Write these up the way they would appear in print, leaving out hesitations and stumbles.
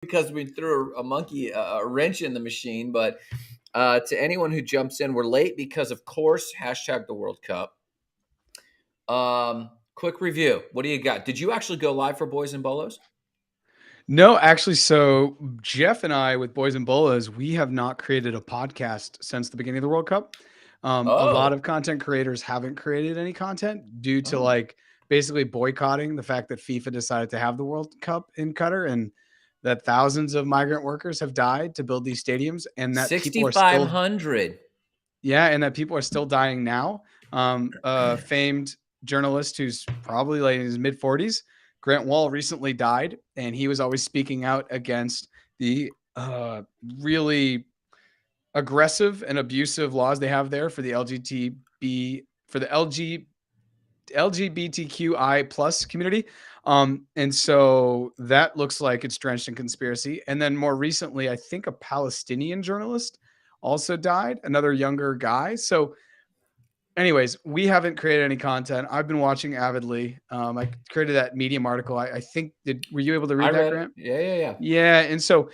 because we threw a wrench in the machine. But to anyone who jumps in, we're late because, of course, hashtag the World Cup. Quick review. What do you got? Did you actually go live for Boys and Bolos? No, actually, so Jeff and I with Boys and Bolas, we have not created a podcast since the beginning of the World Cup. A lot Oh, of content creators haven't created any content due to oh. like basically boycotting the fact that FIFA decided to have the World Cup in Qatar and that thousands of migrant workers have died to build these stadiums and that people are still 6,500. and that people are still dying now. A famed journalist who's probably like in his mid 40s, Grant Wall, recently died, and he was always speaking out against the really aggressive and abusive laws they have there for the LGBTQI plus community. And so that looks like it's drenched in conspiracy. And then more recently, I think a Palestinian journalist also died, another younger guy. So anyways, we haven't created any content. I've been watching avidly. I created that Medium article. I think were you able to I read that, read it. Grant? Yeah. Yeah. And so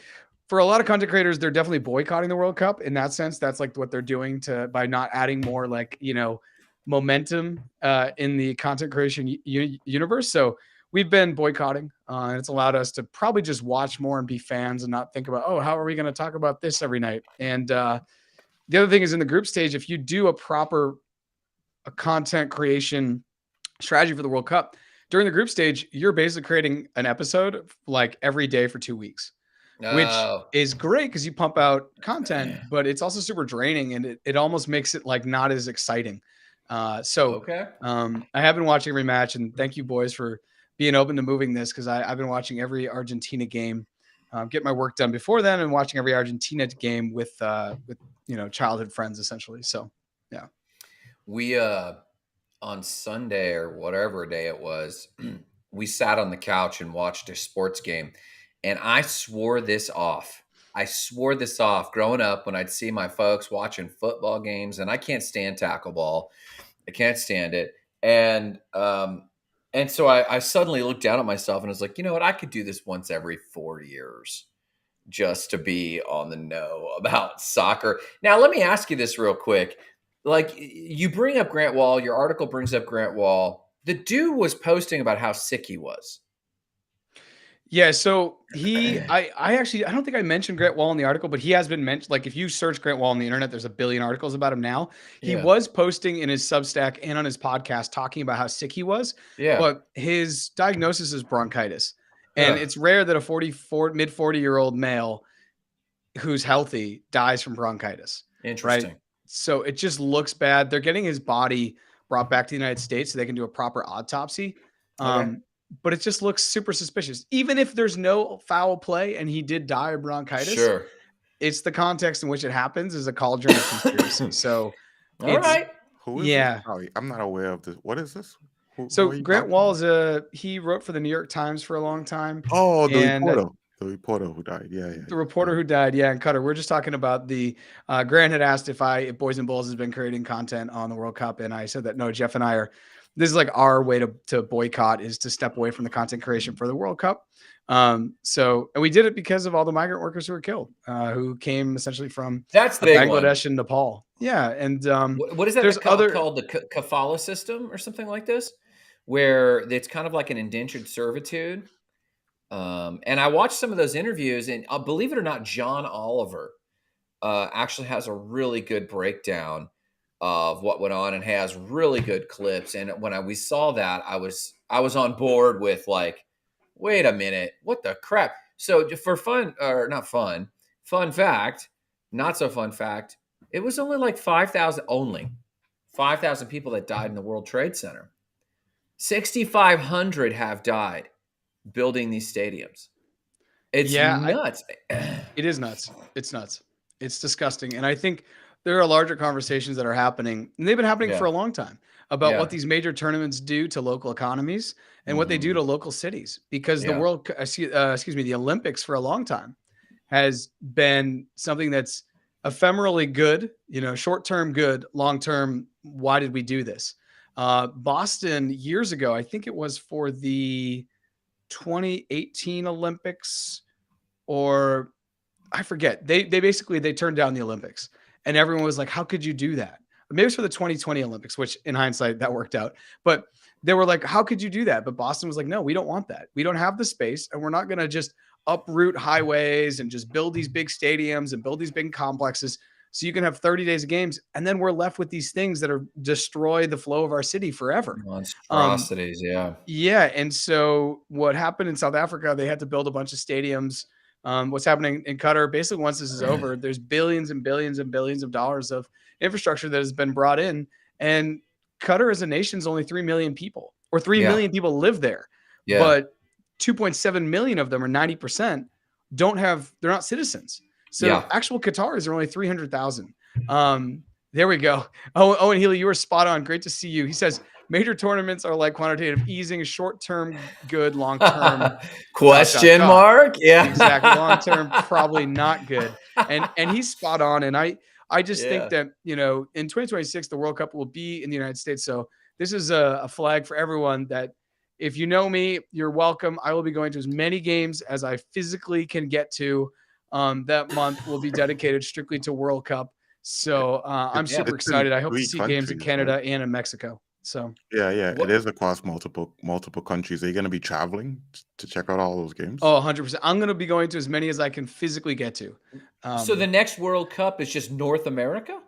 for a lot of content creators, they're definitely boycotting the World Cup in that sense. That's like what they're doing by not adding more like, momentum in the content creation universe. So we've been boycotting and it's allowed us to probably just watch more and be fans and not think about, oh, how are we going to talk about this every night? And the other thing is in the group stage, if you do a content creation strategy for the World Cup during the group stage, you're basically creating an episode like every day for 2 weeks, which Oh, is great because you pump out content, but it's also super draining and it almost makes it like not as exciting. So okay. I have been watching every match, and thank you boys for being open to moving this because I've been watching every Argentina game, get my work done before then, and watching every Argentina game with childhood friends essentially. So yeah. We on Sunday or whatever day it was, we sat on the couch and watched a sports game, and I swore this off. I swore this off growing up when I'd see my folks watching football games, and I can't stand tackle ball. I can't stand it. And so I suddenly looked down at myself and was like, you know what? I could do this once every 4 years just to be on the know about soccer. Now, let me ask you this real quick. Like, you bring up Grant Wall, your article brings up Grant Wall. The dude was posting about how sick he was. Yeah, so I don't think I mentioned Grant Wall in the article, but he has been mentioned. Like if you search Grant Wall on the internet, there's a billion articles about him now. He Yeah. was posting in his Substack and on his podcast talking about how sick he was, Yeah. but his diagnosis is bronchitis. And Ugh, it's rare that a 44 mid 40-year-old male who's healthy dies from bronchitis, right? interesting. So it just looks bad. They're getting his body brought back to the United States so they can do a proper autopsy. Okay. But it just looks super suspicious. Even if there's no foul play and he did die of bronchitis, Sure. it's the context in which it happens is a cauldron of conspiracy. So All it's right. Who is this? yeah. Sorry, I'm not aware of this. What is this? Who So are you Grant talking Wall about? is he wrote for the New York Times for a long time, Oh, and the reporter who died. Yeah, yeah, the yeah. reporter who died, yeah, in Qatar. We're just talking about the Grant had asked if Boys and Bulls has been creating content on the World Cup, and I said that no, Jeff and I are. This is like our way to boycott is to step away from the content creation for the World Cup. And we did it because of all the migrant workers who were killed, who came essentially from That's the big one. Bangladesh and Nepal. Yeah, and What is that there's other. called? The kafala system or something like this, where it's kind of like an indentured servitude. And I watched some of those interviews, and believe it or not, John Oliver actually has a really good breakdown of what went on and has really good clips. And when we saw that, I was on board with like, wait a minute, what the crap? So for fun or not fun, fun fact, not so fun fact, it was only like 5,000 people that died in the World Trade Center. 6,500 have died building these stadiums. It's Yeah, nuts. it is nuts. It's nuts. It's disgusting. And I think there are larger conversations that are happening, and they've been happening for Yeah. a long time about what Yeah. these major tournaments do to local economies and what they do Mhm. to local cities. Because Yeah. the Olympics for a long time has been something that's ephemerally good, short term good, long term. Why did we do this? Boston years ago, I think it was for the 2018 Olympics or I forget. They basically they turned down the Olympics, and everyone was like, "How could you do that?" Maybe it was for the 2020 Olympics, which in hindsight that worked out. But they were like, "How could you do that?" But Boston was like, "No, we don't want that. We don't have the space, and we're not going to just uproot highways and just build these big stadiums and build these big complexes so you can have 30 days of games, and then we're left with these things that are destroy the flow of our city forever." Um, Monstrosities, yeah. yeah, and so what happened in South Africa, they had to build a bunch of stadiums. What's happening in Qatar, basically, once this is over, there's billions and billions and billions of dollars of infrastructure that has been brought in. And Qatar as a nation is only 3 million people, or 3 Yeah. million people live there. Yeah. But 2.7 million of them, or 90%, they're not citizens. So Yeah. actual Qataris are only 300,000. There we go. Oh, Owen Healy, you were spot on. Great to see you. He says, major tournaments are like quantitative easing, short-term good, long-term Question mark? Yeah. Exactly. Long-term, probably not good. And he's spot on. And I just think that, in 2026, the World Cup will be in the United States. So this is a flag for everyone that if you know me, you're welcome. I will be going to as many games as I physically can get to. That month will be dedicated strictly to World Cup. So I'm super excited. I hope to see games in Canada and in Mexico. So yeah, it is across multiple countries. Are you going to be traveling to check out all those games? Oh, 100%. I'm going to be going to as many as I can physically get to. So the next World Cup is just North America?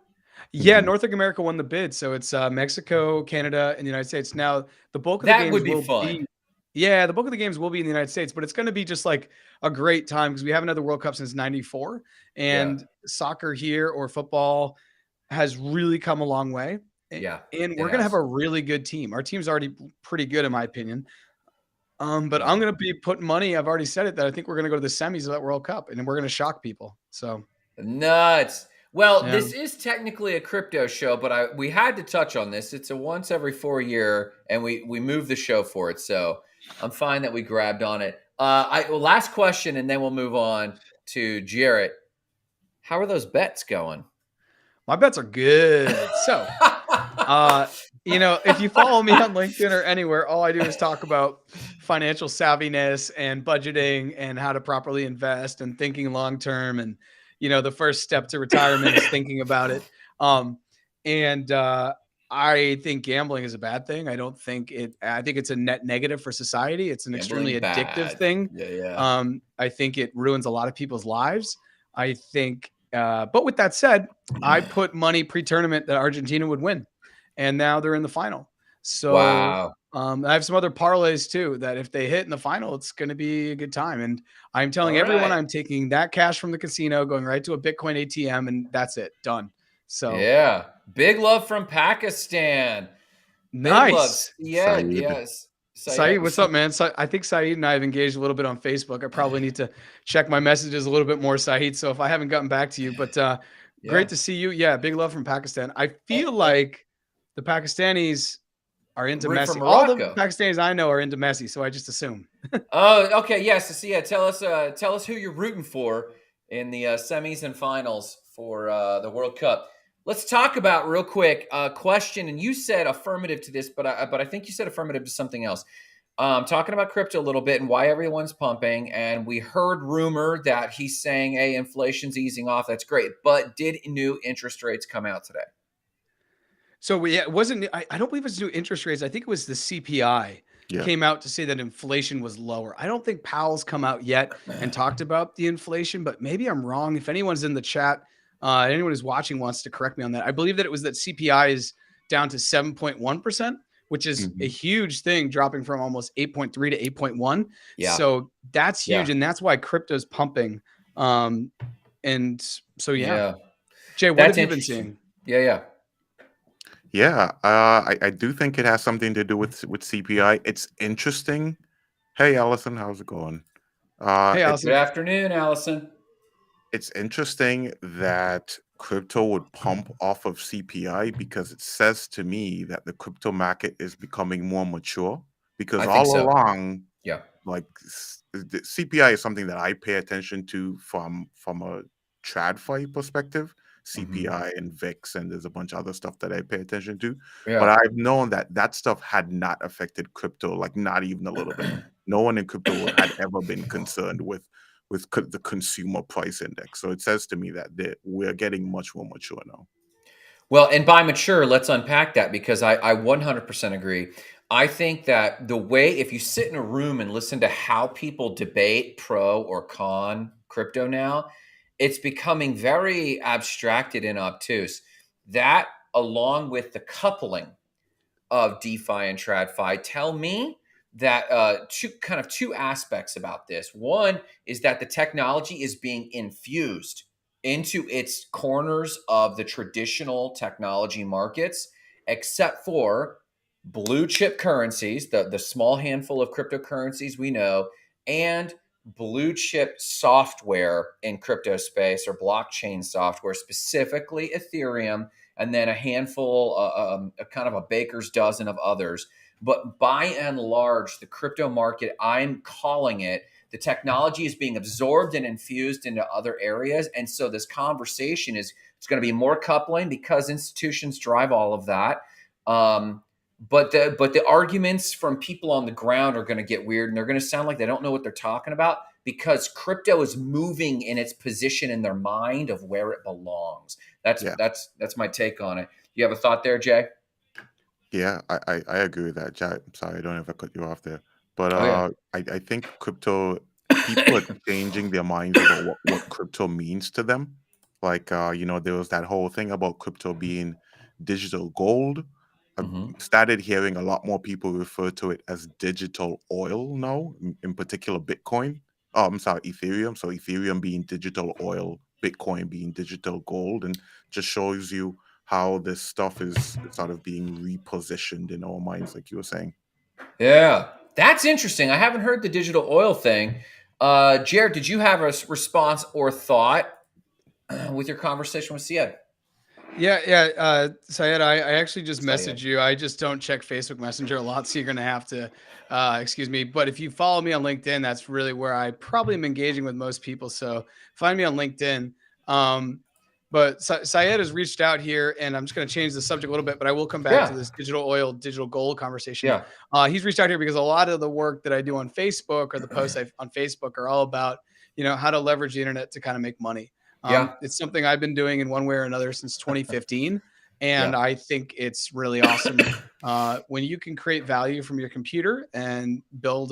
Yeah, North America won the bid, so it's Mexico, Canada, and the United States. Now, the bulk of the That games would be will fun. yeah, the bulk of the games will be in the United States, but it's going to be just like a great time because we haven't had the World Cup since '94, and soccer here or football has really come a long way. Yeah, and we're going to have a really good team. Our team's already pretty good, in my opinion. But I'm going to be putting money. I've already said it that I think we're going to go to the semis of that World Cup, and then we're going to shock people. So nuts. Well, this is technically a crypto show, but we had to touch on this. It's a once every 4 year, and we move the show for it. So I'm fine that we grabbed on it. Last question, and then we'll move on to Jarrett. How are those bets going? My bets are good. So, if you follow me on LinkedIn or anywhere, all I do is talk about financial savviness and budgeting and how to properly invest and thinking long term. And, the first step to retirement is thinking about it. I think gambling is a bad thing. I think it's a net negative for society. It's an extremely addictive thing. Yeah. I think it ruins a lot of people's lives. I think, but with that said, I put money pre-tournament that Argentina would win, and now they're in the final. So wow. I have some other parlays too that if they hit in the final, it's going to be a good time. And I'm telling everyone I'm taking that cash from the casino, going right to a Bitcoin ATM, and that's it, done. So yeah, big love from Pakistan. Nice. Yeah, yes. Saeed, what's up, man? So I think Saeed and I have engaged a little bit on Facebook. I probably need to check my messages a little bit more, Saeed. So if I haven't gotten back to you, but great to see you. Yeah, big love from Pakistan. I feel like the Pakistanis are into Messi. All the Pakistanis I know are into Messi, so I just assume. Oh, okay. Yes. So yeah, tell us who you're rooting for in the semis and finals for the World Cup. Let's talk about real quick question. And you said affirmative to this, but I think you said affirmative to something else. Talking about crypto a little bit and why everyone's pumping. And we heard rumor that he's saying, hey, inflation's easing off. That's great. But did new interest rates come out today? So it wasn't, I don't believe it's new interest rates. I think it was the CPI came out to say that inflation was lower. I don't think Powell's come out yet and talked about the inflation, but maybe I'm wrong. If anyone's in the chat, anyone who's watching wants to correct me on that. I believe that it was that CPI is down to 7.1%, which is a huge thing, dropping from almost 8.3 to 8.1. Yeah. So that's huge. And that's why crypto's pumping. And so, Jay, what have you been seeing? Yeah, I do think it has something to do with CPI. It's interesting. Hey, Allison, how's it going? Hey, Allison. Good afternoon, Allison. It's interesting that crypto would pump off of CPI because it says to me that the crypto market is becoming more mature. Because along, like the CPI is something that I pay attention to from a TradFi perspective. CPI and VIX, and there's a bunch of other stuff that I pay attention to. But I've known that stuff had not affected crypto, like not even a little bit. No one in crypto had ever been concerned with with the consumer price index. So it says to me that we're getting much more mature now. Well, and by mature, let's unpack that because I 100% agree. I think that the way, if you sit in a room and listen to how people debate pro or con crypto now, it's becoming very abstracted and obtuse. That, along with the coupling of DeFi and TradFi tell me that two aspects about this. One is that the technology is being infused into its corners of the traditional technology markets, except for blue chip currencies, the small handful of cryptocurrencies we know, and blue chip software in crypto space or blockchain software, specifically Ethereum, and then a handful, a kind of a baker's dozen of others. But by and large, the crypto market, I'm calling it, the technology is being absorbed and infused into other areas. And so this conversation it's going to be more coupling because institutions drive all of that. But the arguments from people on the ground are going to get weird, and they're going to sound like they don't know what they're talking about because crypto is moving in its position in their mind of where it belongs. That's my take on it. You have a thought there, Jay? Yeah, I agree with that, Jack. I'm sorry, I don't know if I cut you off there. But Oh yeah. I think people are changing their minds about what crypto means to them. Like there was that whole thing about crypto being digital gold. I've Hmm. started hearing a lot more people refer to it as digital oil now, in particular Bitcoin. Oh, I'm sorry, Ethereum. So Ethereum being digital oil, Bitcoin being digital gold, and just shows you how this stuff is sort of being repositioned in our minds, like you were saying. Yeah, that's interesting. I haven't heard the digital oil thing. Jared, did you have a response or thought with your conversation with Syed? Yeah. Syed, I actually just Syed. messaged you. I just don't check Facebook Messenger a lot, so you're gonna have to excuse me. But if you follow me on LinkedIn, that's really where I probably am engaging with most people. So find me on LinkedIn. Um, but Syed has reached out here, and I'm just going to change the subject a little bit, but I will come back to Yeah, this digital oil, digital gold conversation. yeah, He's reached out here because a lot of the work that I do on Facebook or the posts on Facebook are all about, how to leverage the internet to kind of make money. yeah, It's something I've been doing in one way or another since 2015, and yeah, I think it's really awesome when you can create value from your computer and build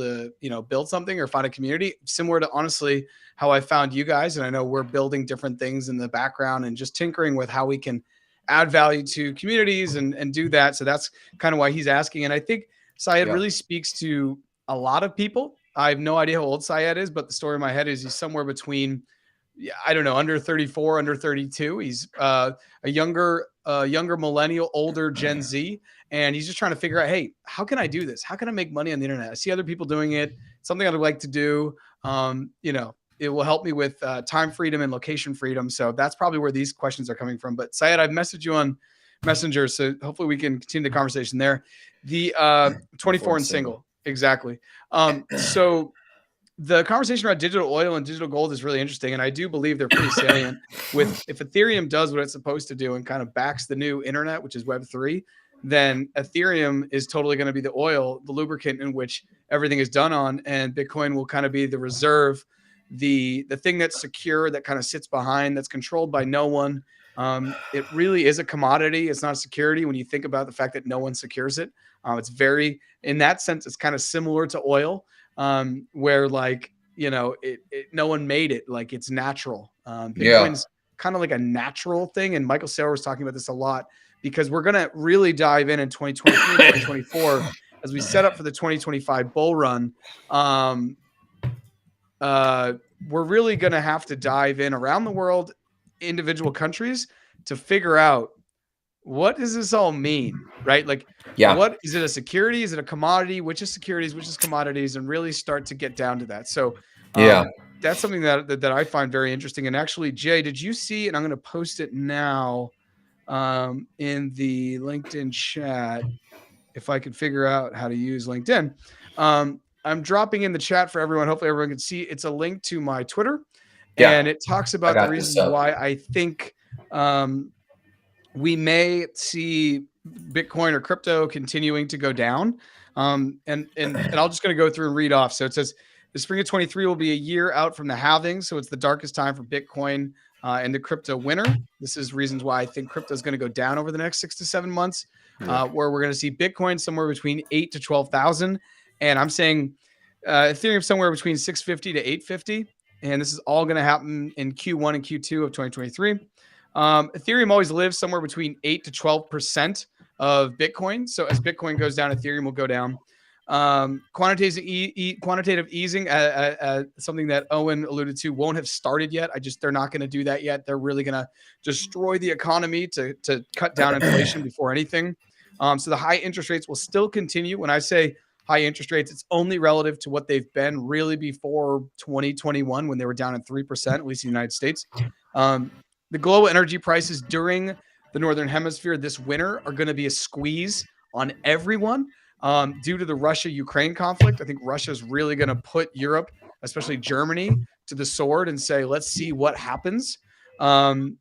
something or find a community similar to honestly how I found you guys. And I know we're building different things in the background and just tinkering with how we can add value to communities and do that. So that's kind of why he's asking. And I think Syed yeah, really speaks to a lot of people. I have no idea how old Syed is, but the story in my head is he's somewhere between, yeah, I don't know, under 34, under 32. He's a younger millennial, older Gen Z, and he's just trying to figure out, hey, how can I do this? How can I make money on the internet? I see other people doing it. It's something I'd like to do. It will help me with time freedom and location freedom. So that's probably where these questions are coming from. But Syed, I've messaged you on Messenger, so hopefully we can continue the conversation there. The 24 and single, exactly. So the conversation around digital oil and digital gold is really interesting, and I do believe they're pretty salient. With if Ethereum does what it's supposed to do and kind of backs the new internet, which is Web3, then Ethereum is totally going to be the oil, the lubricant in which everything is done on, and Bitcoin will kind of be the reserve, the thing that's secure, that kind of sits behind, that's controlled by no one. It really is a commodity. It's not a security when you think about the fact that no one secures it. It's very, in that sense, it's kind of similar to oil, where like, no one made it, like it's natural. yeah, Bitcoin's kind of like a natural thing. And Michael Saylor was talking about this a lot because we're going to really dive in 2023 and 2024 as we set up for the 2025 bull run. Um, we're really going to have to dive in around the world, individual countries, to figure out what does this all mean, right? Like, yeah, what is it, a security? Is it a commodity? Which is securities, which is commodities, and really start to get down to that. So yeah. that's something that I find very interesting. And actually, Jay, did you see, and I'm going to post it now in the LinkedIn chat, if I could figure out how to use LinkedIn. I'm dropping in the chat for everyone. Hopefully everyone can see. It's a link to my Twitter, Yeah, and it talks I about the got this reasons up. why I think we may see Bitcoin or crypto continuing to go down. And I'm just going to go through and read off. So it says The spring of 23 will be a year out from the halving, so it's the darkest time for Bitcoin and the crypto winter. This is reasons why I think crypto is going to go down over the next 6 to 7 months, where we're going to see Bitcoin somewhere between 8 to 12,000, and I'm saying Ethereum somewhere between 650 to 850, and this is all going to happen in Q1 and Q2 of 2023. Ethereum always lives somewhere between 8 to 12% of Bitcoin. So as Bitcoin goes down, Ethereum will go down. Quantitative easing, something that Owen alluded to, won't have started yet. They're not going to do that yet. They're really going to destroy the economy to cut down inflation before anything. So the high interest rates will still continue. When I say high interest rates, it's only relative to what they've been really before 2021 when they were down at 3%, at least in the United States. The global energy prices during the Northern Hemisphere this winter are going to be a squeeze on everyone due to the Russia-Ukraine conflict. I think Russia is really going to put Europe, especially Germany, to the sword and say, let's see what happens. And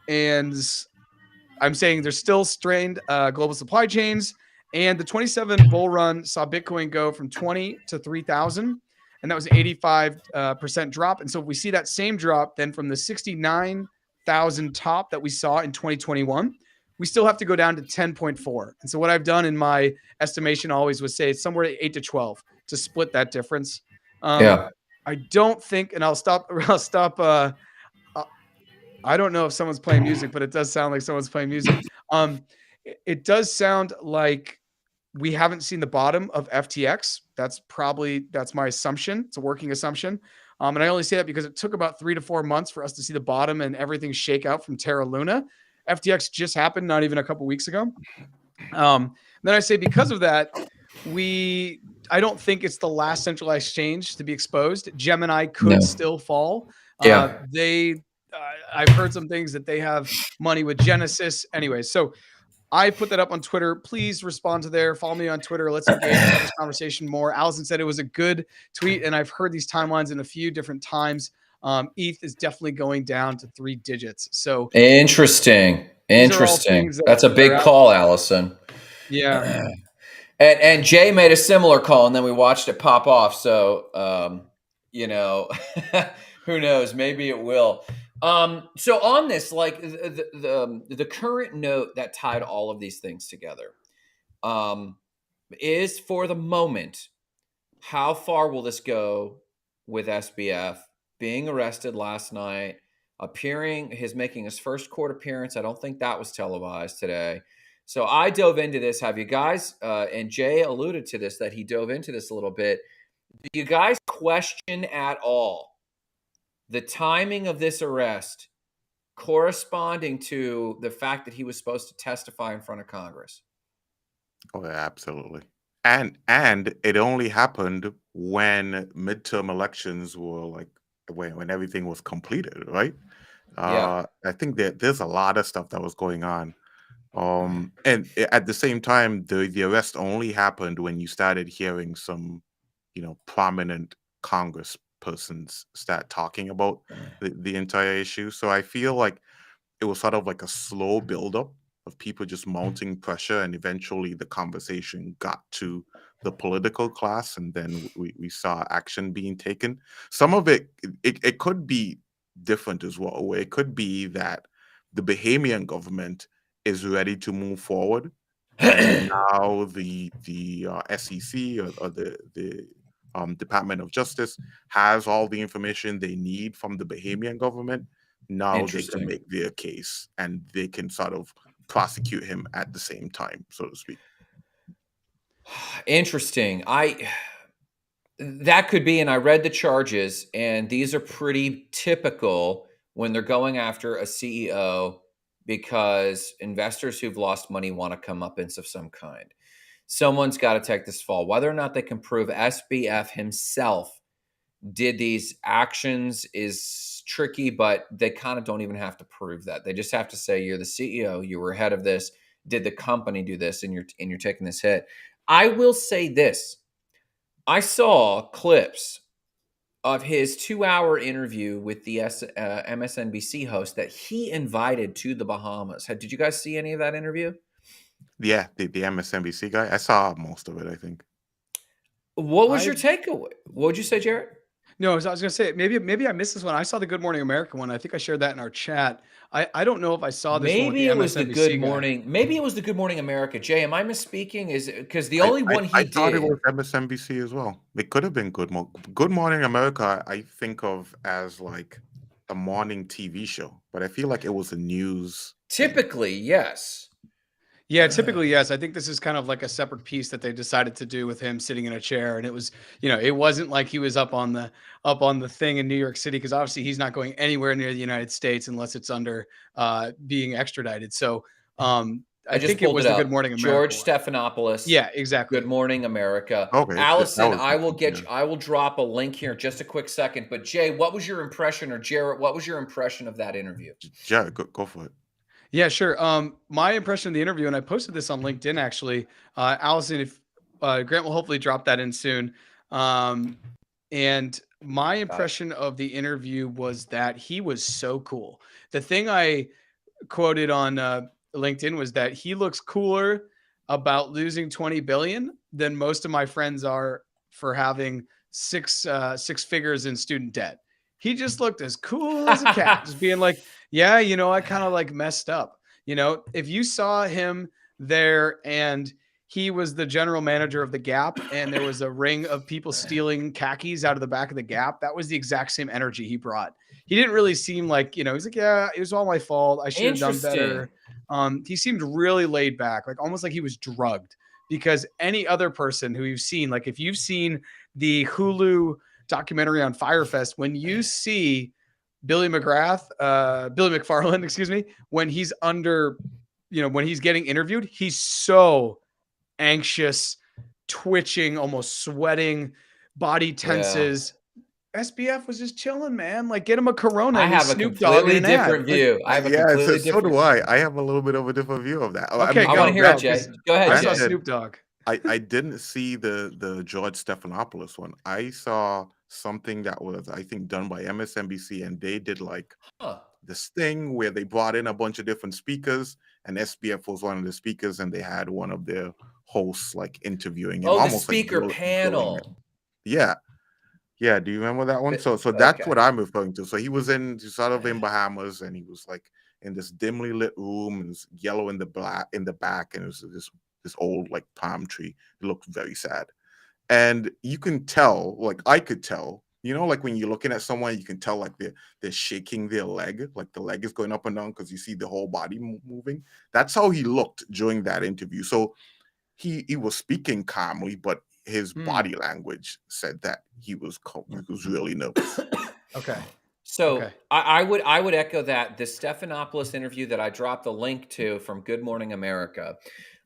I'm saying there's still strained global supply chains. And the 27 bull run saw Bitcoin go from 20 to 3,000. And that was an 85% drop. And so if we see that same drop, then from the 69,000 top that we saw in 2021, we still have to go down to 10.4. And so what I've done in my estimation always was say it's somewhere to 8 to 12 to split that difference. I don't think, and I'll stop. I don't know if someone's playing music, but it does sound like someone's playing music. It does sound like we haven't seen the bottom of FTX. That's my assumption. It's a working assumption. And I only say that because it took about 3 to 4 months for us to see the bottom and everything shake out from Terra Luna. FTX just happened not even a couple weeks ago. Then I say because of that, I don't think it's the last centralized exchange to be exposed. Gemini could still fall. I've heard some things that they have money with Genesis. Anyway, so I put that up on Twitter. Please respond to there. Follow me on Twitter. Let's engage in this conversation more. Allison said it was a good tweet, and I've heard these timelines in a few different times. ETH is definitely going down to 3 digits. So interesting. That's a big call, Allison. Yeah. And Jay made a similar call, and then we watched it pop off. So, who knows? Maybe it will. So on this, like the current note that tied all of these things together, is for the moment, how far will this go with SBF being arrested last night, making his first court appearance? I don't think that was televised today. So I dove into this. Have you guys, and Jay alluded to this, that he dove into this a little bit. Do you guys question at all the timing of this arrest corresponding to the fact that he was supposed to testify in front of Congress? Oh, yeah, absolutely. And it only happened when midterm elections were like when everything was completed, right? I think that there's a lot of stuff that was going on. And at the same time, the arrest only happened when you started hearing some, prominent Congress persons start talking about the entire issue. So I feel like it was sort of like a slow buildup of people just mounting pressure, and eventually the conversation got to the political class, and then we saw action being taken. Some of it could be different as well, where it could be that the Bahamian government is ready to move forward, and now the SEC or the Department of Justice has all the information they need from the Bahamian government. Now they can make their case, and they can sort of prosecute him at the same time, so to speak. Interesting. That could be, and I read the charges, and these are pretty typical when they're going after a CEO, because investors who've lost money want to come up in of some kind. Someone's got to take this fall. Whether or not they can prove SBF himself did these actions is tricky, but they kind of don't even have to prove that. They just have to say, you're the CEO, you were ahead of this, did the company do this, and you're taking this hit. I will say this. I saw clips of his 2-hour interview with the MSNBC host that he invited to the Bahamas. Did you guys see any of that interview? Yeah, the MSNBC guy. I saw most of it, I think. What was your takeaway? What would you say, Jarrett? No, I was going to say maybe I missed this one. I saw the Good Morning America one. I think I shared that in our chat. I don't know if I saw this one with the Maybe it was the Good MSNBC guy. Morning. Maybe it was the Good Morning America. Jay, am I misspeaking? Is it because the I, only I, one I he thought it did? was MSNBC as well. It could have been Good Morning America. I think of as like a morning TV show, but I feel like it was a news thing. Typically, yes. Yeah, typically, yes. I think this is kind of like a separate piece that they decided to do with him sitting in a chair. And it was, it wasn't like he was up on the thing in New York City, because obviously he's not going anywhere near the United States unless it's under being extradited. So I just think it pulled was it the up. Good Morning George America one. Stephanopoulos. Yeah, exactly. Good Morning America. Okay, Allison, that was I will different, get. I will drop a link here in just a quick second. But Jay, what was your impression, or Jarrett, what was your impression of that interview? Yeah, go for it. Yeah, sure. My impression of the interview, and I posted this on LinkedIn actually. Allison, if Grant will hopefully drop that in soon. And my impression of the interview was that he was so cool. The thing I quoted on LinkedIn was that he looks cooler about losing 20 billion than most of my friends are for having six figures in student debt. He just looked as cool as a cat, just being like, yeah, I kind of like messed up. If you saw him there and he was the general manager of the Gap and there was a ring of people stealing khakis out of the back of the Gap, that was the exact same energy he brought. He didn't really seem like, he's like, yeah, it was all my fault. I should have done better. He seemed really laid back, like almost like he was drugged, because any other person who you've seen, like if you've seen the Hulu documentary on Firefest, when you see Billy McFarland, excuse me, when he's under, when he's getting interviewed, he's so anxious, twitching, almost sweating, body tenses. Yeah. SBF was just chilling, man. Like, get him a Corona. I have a completely different view. I have a completely different. So do I. I have a little bit of a different view of that. Okay, I want to hear it, Jay. Go ahead, Jay. I saw Snoop Dogg. I didn't see the George Stephanopoulos one. I saw something that was, I think, done by MSNBC, and they did like this thing where they brought in a bunch of different speakers, and SBF was one of the speakers, and they had one of their hosts like interviewing him. The speaker like panel. Yeah. Do you remember that one? So that's what I'm referring to. So he was in Bahamas, and he was like in this dimly lit room, and it's yellow in the back, and it was this old like palm tree. It looked very sad. And you can tell, like I could tell, like when you're looking at someone, you can tell like they're shaking their leg, like the leg is going up and down because you see the whole body moving. That's how he looked during that interview. So he was speaking calmly, but his body language said that he was really nervous. Okay. So I would echo that. The Stephanopoulos interview that I dropped the link to from Good Morning America,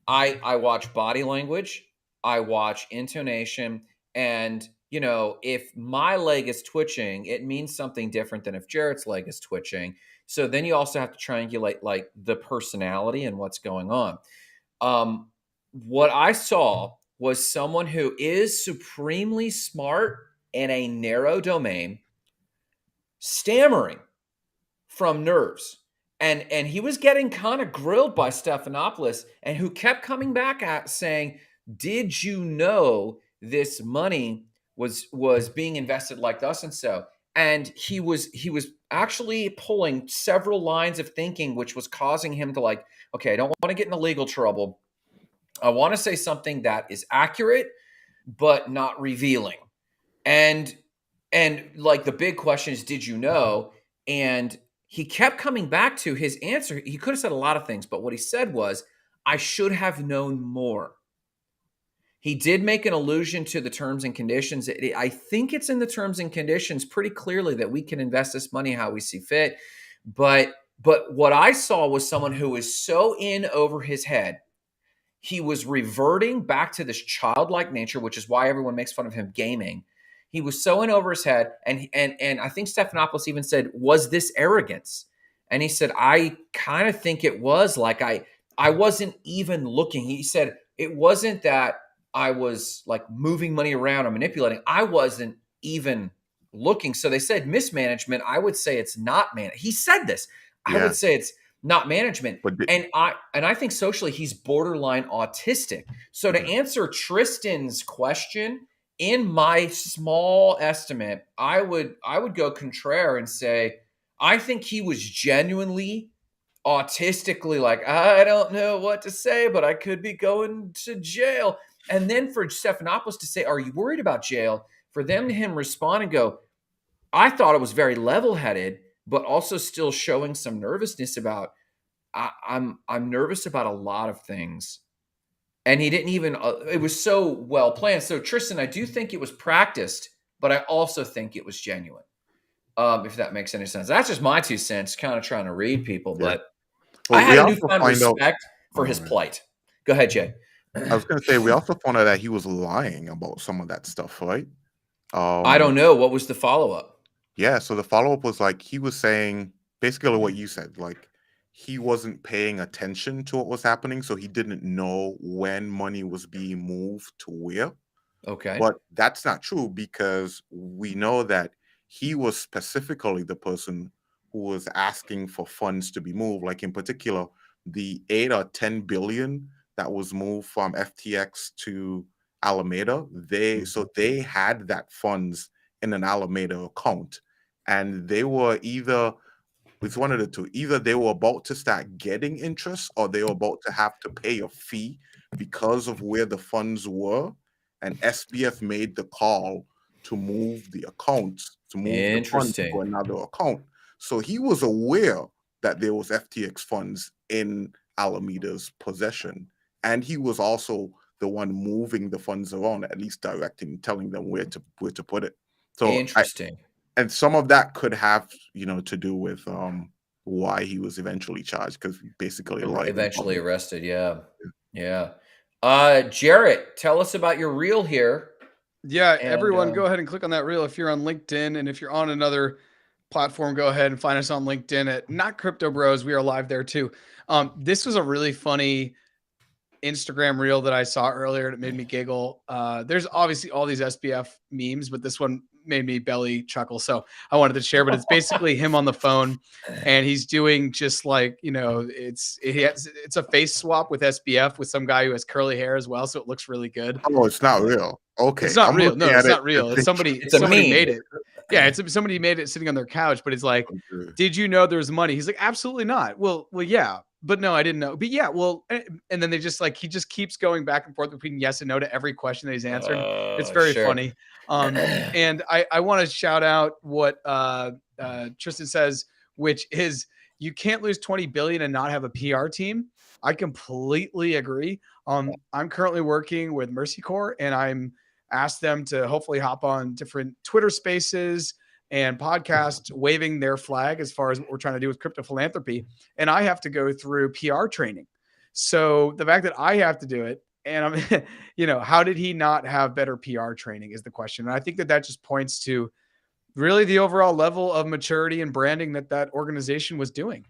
I watch body language, I watch intonation, and if my leg is twitching, it means something different than if Jarrett's leg is twitching. So then you also have to triangulate like the personality and what's going on. What I saw was someone who is supremely smart in a narrow domain, stammering from nerves. And he was getting kind of grilled by Stephanopoulos, and who kept coming back at saying, did you know this money was being invested like thus and so? And he was actually pulling several lines of thinking, which was causing him to like, okay, I don't want to get into legal trouble. I want to say something that is accurate, but not revealing. And like the big question is, did you know? And he kept coming back to his answer. He could have said a lot of things, but what he said was, I should have known more. He did make an allusion to the terms and conditions. I think it's in the terms and conditions pretty clearly that we can invest this money how we see fit. But what I saw was someone who was so in over his head. He was reverting back to this childlike nature, which is why everyone makes fun of him gaming. He was so in over his head. And I think Stephanopoulos even said, was this arrogance? And he said, I kind of think it was. Like I wasn't even looking. He said, it wasn't that I was like moving money around or manipulating. I wasn't even looking. So they said mismanagement. I would say it's not management. He said this. Yeah. I would say it's not management. And I think socially he's borderline autistic. So to answer Tristan's question, in my small estimate, I would go contraire and say I think he was genuinely autistically like, I don't know what to say, but I could be going to jail. And then for Stephanopoulos to say, are you worried about jail? For them to him respond and go, I thought it was very level-headed, but also still showing some nervousness about I'm nervous about a lot of things. And he didn't even it was so well planned. So Tristan, I do think it was practiced, but I also think it was genuine. If that makes any sense. That's just my 2 cents, kind of trying to read people, Yeah. but I Well, we had a also newfound find out. respect for his plight. Go ahead, Jay. I was going to say we also found out that he was lying about some of that stuff, right? I don't know. What was the follow-up? Yeah, so the follow-up was like he was saying basically what you said, like he wasn't paying attention to what was happening, so he didn't know when money was being moved to where. Okay. But that's not true because we know that he was specifically the person who was asking for funds to be moved. Like in particular, the 8 or 10 billion that was moved from FTX to Alameda, they had that funds in an Alameda account, and they were either it's one of the two. Either they were about to start getting interest or they were about to have to pay a fee because of where the funds were. And SBF made the call to move the accounts, to move the funds to Interesting. another account. So he was aware that there was FTX funds in Alameda's possession. And he was also the one moving the funds around, at least directing, telling them where to put it. So Interesting. and some of that could have to do with why he was eventually charged, because basically lied in Eventually public. arrested. Yeah. Yeah. Jarrett, tell us about your reel here. Yeah, And everyone go ahead and click on that reel if you're on LinkedIn, and if you're on another platform, go ahead and find us on LinkedIn at Not Crypto Bros. We are live there too. This was a really funny Instagram reel that I saw earlier, and it made me giggle. There's obviously all these SBF memes, but this one made me belly chuckle, so I wanted to share. But it's basically him on the phone, and he's doing just like, it's a face swap with SBF with some guy who has curly hair as well, so it looks really good. Oh, it's not real. Okay, It's not I'm real. looking No, at it's it. not real. It's somebody. It's a Somebody meme. made it. Yeah, it's somebody made it sitting on their couch. But it's like, did you know there's money? He's like, absolutely not. Well, yeah, but no, I didn't know. But yeah, well, and then they just like he just keeps going back and forth between yes and no to every question that he's answering. It's very Sure. funny. And I want to shout out what Tristan says, which is you can't lose 20 billion and not have a PR team. I completely agree. I'm currently working with Mercy Corps, and I'm asked them to hopefully hop on different Twitter spaces and podcasts waving their flag as far as what we're trying to do with crypto philanthropy. And I have to go through PR training. So the fact that I have to do it, and I'm, how did he not have better PR training is the question. And I think that just points to really the overall level of maturity and branding that organization was doing,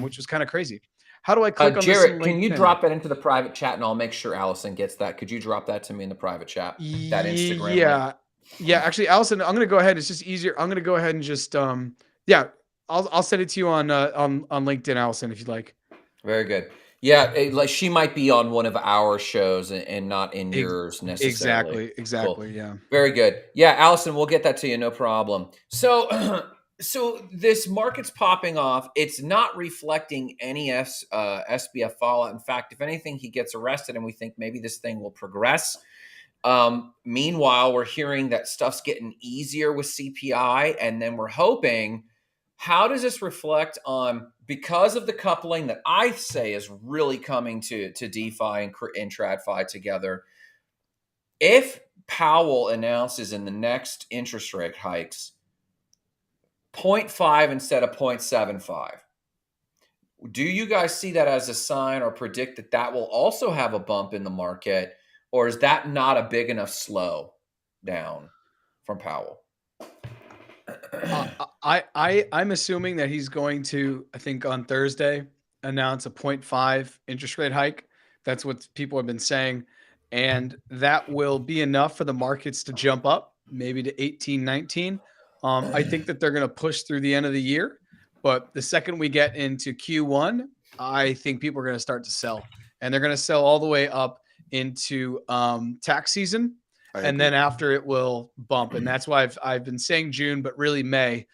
which was kind of crazy. How do I click on this in Jarrett, LinkedIn? can you drop that into the private chat, and I'll make sure Allison gets that? Could you drop that to me in the private chat? That Instagram link? Yeah. Actually, Allison, I'm gonna go ahead. It's just easier. I'm gonna go ahead and just yeah, I'll send it to you on LinkedIn, Allison, if you'd like. Very good. Yeah, like she might be on one of our shows and not in yours necessarily. Exactly. Cool. Yeah. Very good. Yeah, Allison, we'll get that to you, no problem. So, so this market's popping off. It's not reflecting any SBF fallout. In fact, if anything, he gets arrested, and we think maybe this thing will progress. Meanwhile, we're hearing that stuff's getting easier with CPI, and then we're hoping. How does this reflect on, because of the coupling that I say is really coming to DeFi and TradFi together? If Powell announces in the next interest rate hikes 0.5 instead of 0.75, do you guys see that as a sign or predict that will also have a bump in the market, or is that not a big enough slow down from Powell? I'm assuming that he's going to, I think on Thursday, announce a 0.5 interest rate hike. That's what people have been saying. And that will be enough for the markets to jump up maybe to 18, 19. I think that they're going to push through the end of the year. But the second we get into Q1, I think people are going to start to sell. And they're going to sell all the way up into tax season. and then after it will bump. And that's why I've been saying June, but really May.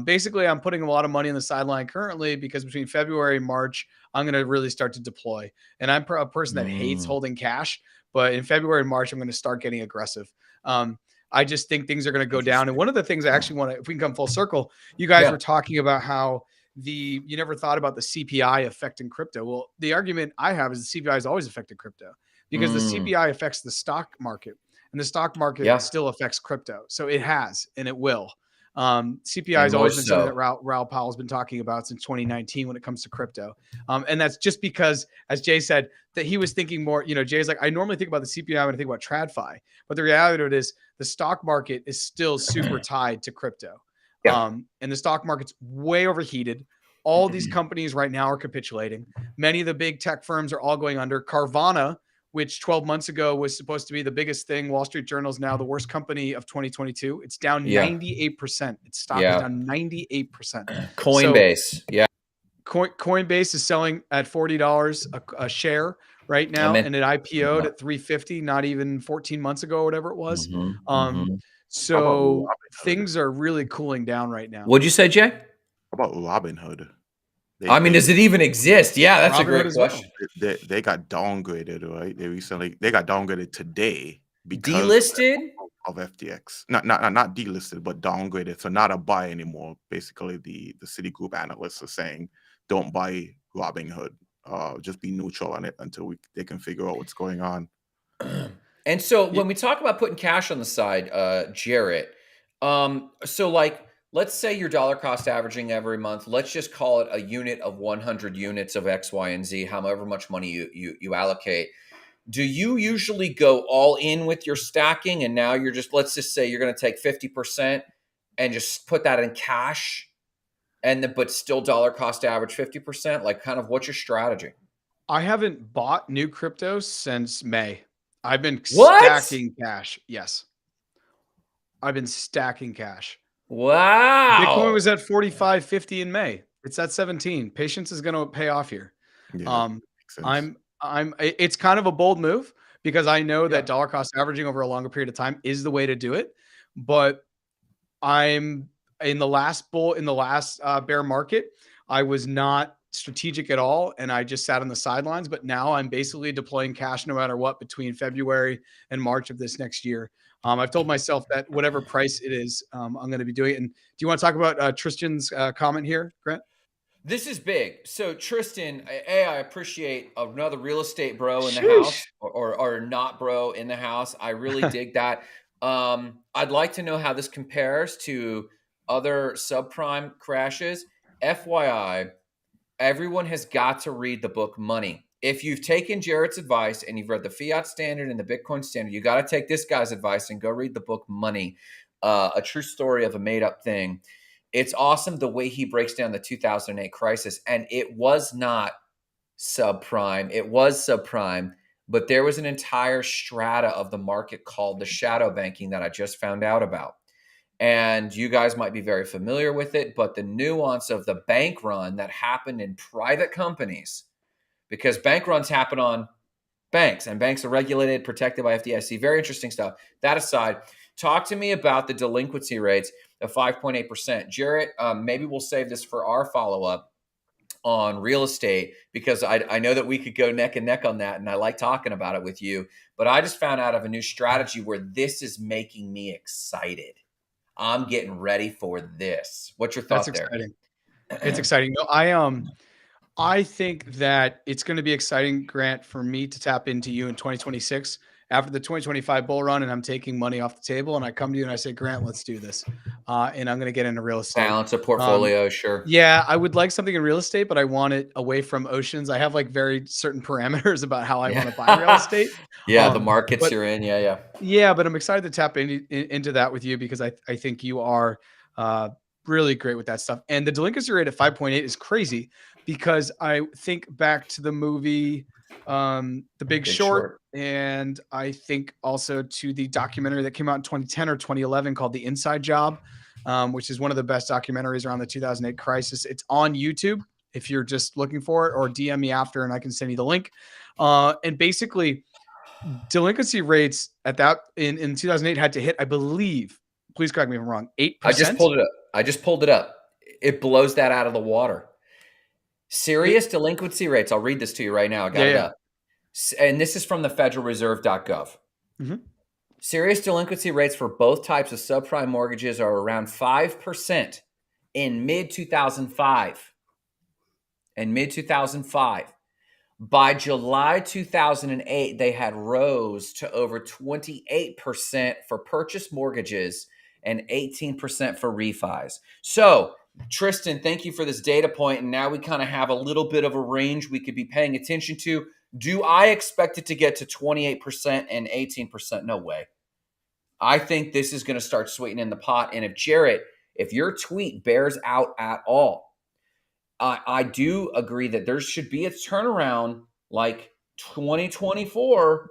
Basically, I'm putting a lot of money on the sideline currently because between February and March, I'm going to really start to deploy. And I'm a person that hates holding cash, but in February and March, I'm going to start getting aggressive. I just think things are going to go down. And one of the things I actually want to, if we can come full circle, you guys were talking about how you never thought about the CPI affecting crypto. Well, the argument I have is the CPI has always affected crypto because the CPI affects the stock market, and the stock market still affects crypto. So it has, and it will. CPI has always been something that Raoul Powell's been talking about since 2019 when it comes to crypto. And that's just because, as Jay said, that he was thinking more, Jay's like, I normally think about the CPI when I think about TradFi, but the reality of it is the stock market is still super tied to crypto. And the stock market's way overheated. All these companies right now are capitulating. Many of the big tech firms are all going under. Carvana, which 12 months ago was supposed to be the biggest thing. Wall Street Journal is now the worst company of 2022. It's down 98%. Its stock is down 98%. Coinbase. Coinbase is selling at $40 a share right now, and it IPO'd at $350 not even 14 months ago or whatever it was. So things are really cooling down right now. What'd you say, Jay? How about Robinhood? Does it even exist? Yeah, that's a great question. Well. They got downgraded, right? They got downgraded today because delisted of FTX. Not delisted, but downgraded. So not a buy anymore. Basically, the Citigroup analysts are saying, don't buy Robinhood. Just be neutral on it until they can figure out what's going on. And so when we talk about putting cash on the side, Jarrett, so like, let's say you're dollar cost averaging every month. Let's just call it a unit of 100 units of X, Y, and Z, however much money you allocate. Do you usually go all in with your stacking? And now let's just say you're going to take 50% and just put that in cash, but still dollar cost average 50%? Like, kind of what's your strategy? I haven't bought new crypto since May. I've been stacking cash. Yes. I've been stacking cash. Wow. Bitcoin was at 45.50 in May. It's at 17. Patience is going to pay off here. Yeah, it's kind of a bold move because I know that dollar cost averaging over a longer period of time is the way to do it. But I'm in the last bear market, I was not strategic at all, and I just sat on the sidelines. But now I'm basically deploying cash no matter what between February and March of this next year. I've told myself that whatever price it is, I'm going to be doing it. And do you want to talk about Tristan's comment here, Grant? This is big. So Tristan, I appreciate another real estate bro in the house, or not bro in the house. I really dig that. I'd like to know how this compares to other subprime crashes. FYI, everyone has got to read the book Money. If you've taken Jarrett's advice and you've read the fiat standard and the Bitcoin standard, you got to take this guy's advice and go read the book Money, a true story of a made up thing. It's awesome the way he breaks down the 2008 crisis. And it was not subprime. It was subprime, but there was an entire strata of the market called the shadow banking that I just found out about. And you guys might be very familiar with it, but the nuance of the bank run that happened in private companies, because bank runs happen on banks, and banks are regulated, protected by FDIC. Very interesting stuff. That aside, talk to me about the delinquency rates of 5.8%. Jarrett, maybe we'll save this for our follow-up on real estate, because I know that we could go neck and neck on that, and I like talking about it with you. But I just found out of a new strategy where this is making me excited. I'm getting ready for this. What's your thought there? Exciting. It's exciting. No, I think that it's going to be exciting, Grant, for me to tap into you in 2026 after the 2025 bull run, and I'm taking money off the table, and I come to you and I say, Grant, let's do this. And I'm going to get into real estate. Balance a portfolio, sure. Yeah, I would like something in real estate, but I want it away from oceans. I have like very certain parameters about how I want to buy real estate. The markets you're in. Yeah. Yeah, but I'm excited to tap into that with you because I think you are really great with that stuff. And the delinquency rate at 5.8 is crazy because I think back to the movie The Big Short, and I think also to the documentary that came out in 2010 or 2011 called The Inside Job, which is one of the best documentaries around the 2008 crisis. It's on YouTube if you're just looking for it, or DM me after and I can send you the link. And basically, delinquency rates at that in 2008 had to hit, I believe, please correct me if I'm wrong, 8%. I just pulled it up. It blows that out of the water. Serious delinquency rates. I'll read this to you right now. I got it up. And this is from the federalreserve.gov. Mm-hmm. Serious delinquency rates for both types of subprime mortgages are around 5% in mid-2005. By July 2008, they had rose to over 28% for purchase mortgages and 18% for refis. So, Tristan, thank you for this data point. And now we kind of have a little bit of a range we could be paying attention to. Do I expect it to get to 28% and 18%? No way. I think this is going to start sweetening the pot. And if your tweet bears out at all, I do agree that there should be a turnaround like 2024.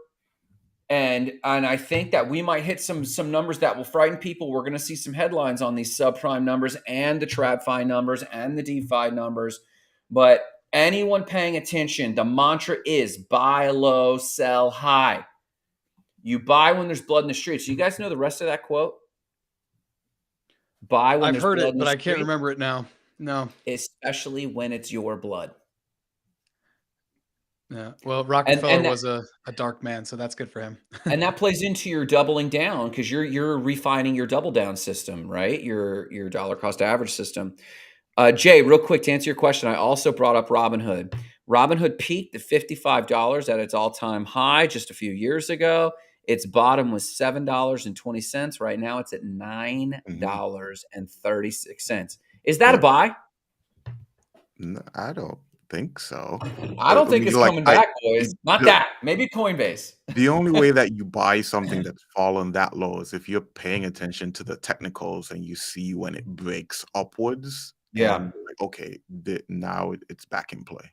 And I think that we might hit some numbers that will frighten people. We're going to see some headlines on these subprime numbers and the TradFi numbers and the DeFi numbers. But anyone paying attention, the mantra is buy low, sell high. You buy when there's blood in the streets. You guys know the rest of that quote? Buy when I've heard blood it, but I can't remember it now. No. Especially when it's your blood. Yeah. Well, Rockefeller was a dark man, so that's good for him. And that plays into your doubling down because you're refining your double down system, right? Your dollar cost average system. Jay, real quick to answer your question, I also brought up Robinhood. Robinhood peaked at $55 at its all-time high just a few years ago. Its bottom was $7.20. Right now, it's at $9.36. Is that a buy? No, I don't think so. I don't think it's coming back, boys. Not that. Maybe Coinbase. The only way that you buy something that's fallen that low is if you're paying attention to the technicals and you see when it breaks upwards. Yeah. And okay, now it's back in play.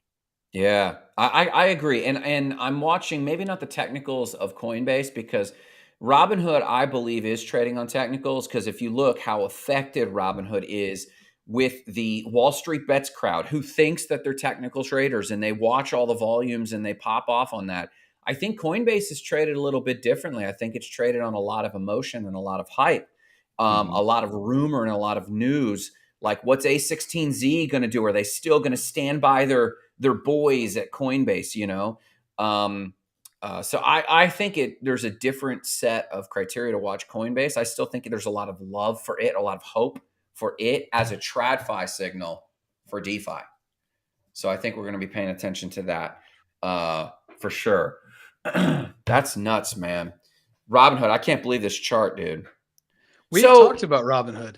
Yeah, I agree. And I'm watching maybe not the technicals of Coinbase because Robinhood, I believe, is trading on technicals because if you look how affected Robinhood is with the Wall Street Bets crowd who thinks that they're technical traders and they watch all the volumes and they pop off on that. I think Coinbase is traded a little bit differently. I think it's traded on a lot of emotion and a lot of hype, a lot of rumor and a lot of news. Like what's A16Z going to do? Are they still going to stand by their boys at Coinbase, you know? So I think there's a different set of criteria to watch Coinbase. I still think there's a lot of love for it, a lot of hope for it as a TradFi signal for DeFi. So I think we're going to be paying attention to that for sure. That's nuts, man. Robinhood, I can't believe this chart, dude. We've talked about Robinhood.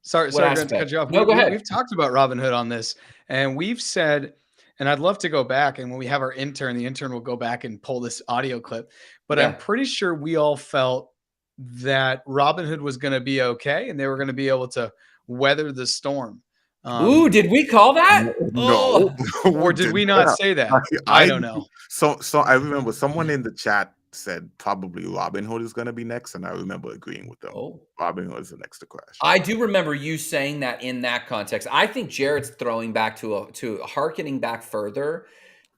Sorry, Grant, to cut you off. No, go ahead. We've talked about Robinhood on this, and we've said, and I'd love to go back, and when we have our intern, the intern will go back and pull this audio clip, but I'm pretty sure we all felt that Robinhood was going to be okay, and they were going to be able to weather the storm. Ooh, did we call that? No. Or did we not say that? I don't know. So I remember someone in the chat said probably Robinhood is going to be next, and I remember agreeing with them. Robinhood is the next to crash. I do remember you saying that in that context. I think Jarrett's throwing back to hearkening back further.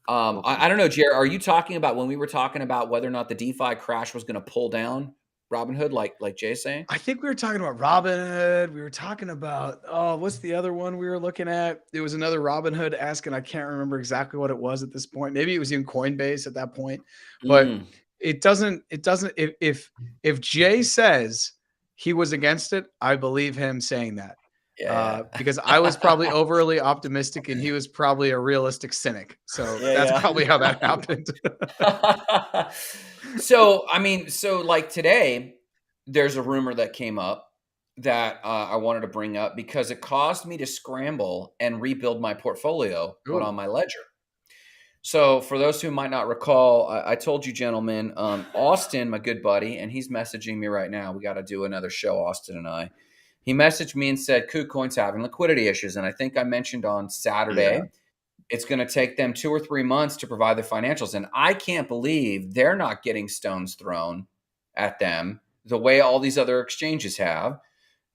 I don't know, Jarrett, are you talking about when we were talking about whether or not the DeFi crash was going to pull down Robinhood, like Jay's saying? I think we were talking about Robinhood. We were talking about, what's the other one we were looking at? It was another Robinhood asking. I can't remember exactly what it was at this point. Maybe it was in Coinbase at that point, but it doesn't, if Jay says he was against it, I believe him saying that. Yeah. Because I was probably overly optimistic and he was probably a realistic cynic. So that's probably how that happened. So like today, there's a rumor that came up that I wanted to bring up because it caused me to scramble and rebuild my portfolio, put on my ledger. So for those who might not recall, I told you, gentlemen, Austin, my good buddy, and he's messaging me right now. We got to do another show, Austin and I. He messaged me and said, KuCoin's having liquidity issues. And I think I mentioned on Saturday, it's going to take them 2 or 3 months to provide their financials. And I can't believe they're not getting stones thrown at them the way all these other exchanges have,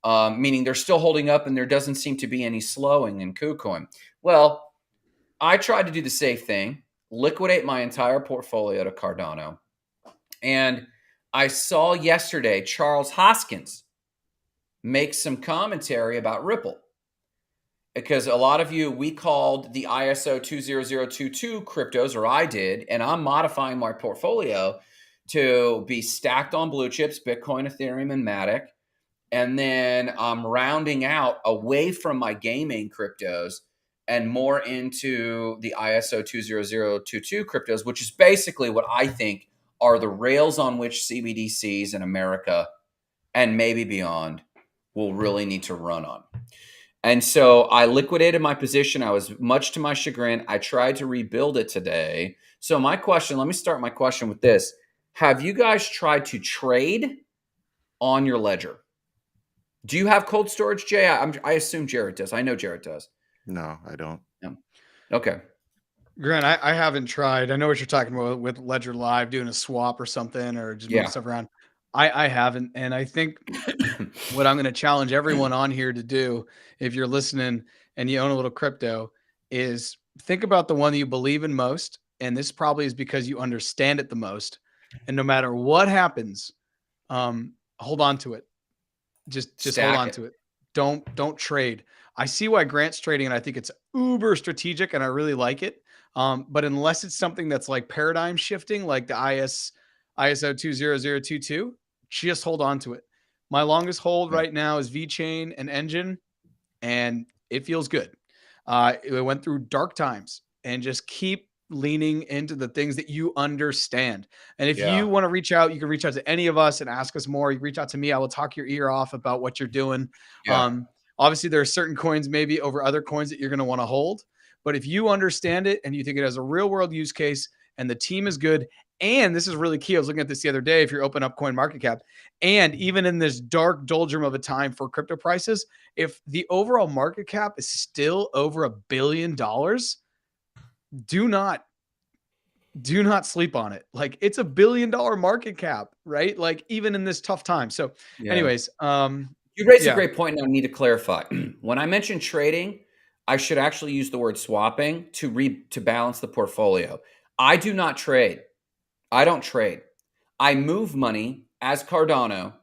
meaning they're still holding up and there doesn't seem to be any slowing in KuCoin. Well, I tried to do the safe thing, liquidate my entire portfolio to Cardano. And I saw yesterday Charles Hoskins make some commentary about Ripple. Because a lot of you, we called the ISO 20022 cryptos, or I did, and I'm modifying my portfolio to be stacked on blue chips, Bitcoin, Ethereum, and Matic. And then I'm rounding out away from my gaming cryptos and more into the ISO 20022 cryptos, which is basically what I think are the rails on which CBDCs in America and maybe beyond will really need to run on. And so I liquidated my position. I was much to my chagrin. I tried to rebuild it today. So my question, let me start my question with this. Have you guys tried to trade on your ledger? Do you have cold storage, Jay? I assume Jarrett does. I know Jarrett does. No, I don't. No. Okay. Grant, I haven't tried. I know what you're talking about with Ledger Live, doing a swap or something, or just moving stuff around. I haven't. And I think what I'm going to challenge everyone on here to do, if you're listening and you own a little crypto, is think about the one that you believe in most. And this probably is because you understand it the most. And no matter what happens, hold on to it. Just hold on to it. Don't trade. I see why Grant's trading, and I think it's uber strategic, and I really like it. But unless it's something that's like paradigm shifting, like the ISO 20022, just hold on to it. My longest hold right now is VeChain and Engine, and it feels good. It went through dark times, and just keep leaning into the things that you understand. And if you want to reach out, you can reach out to any of us and ask us more. You reach out to me. I will talk your ear off about what you're doing. Obviously, there are certain coins maybe over other coins that you're going to want to hold. But if you understand it and you think it has a real world use case and the team is good, and this is really key. I was looking at this the other day. If you're open up CoinMarketCap, and even in this dark doldrum of a time for crypto prices, if the overall market cap is still over $1 billion, do not sleep on it. Like, it's $1 billion market cap, right? Like, even in this tough time. So anyways, you raised a great point. And I need to clarify. When I mentioned trading, I should actually use the word swapping to balance the portfolio. I do not trade. I don't trade. I move money as Cardano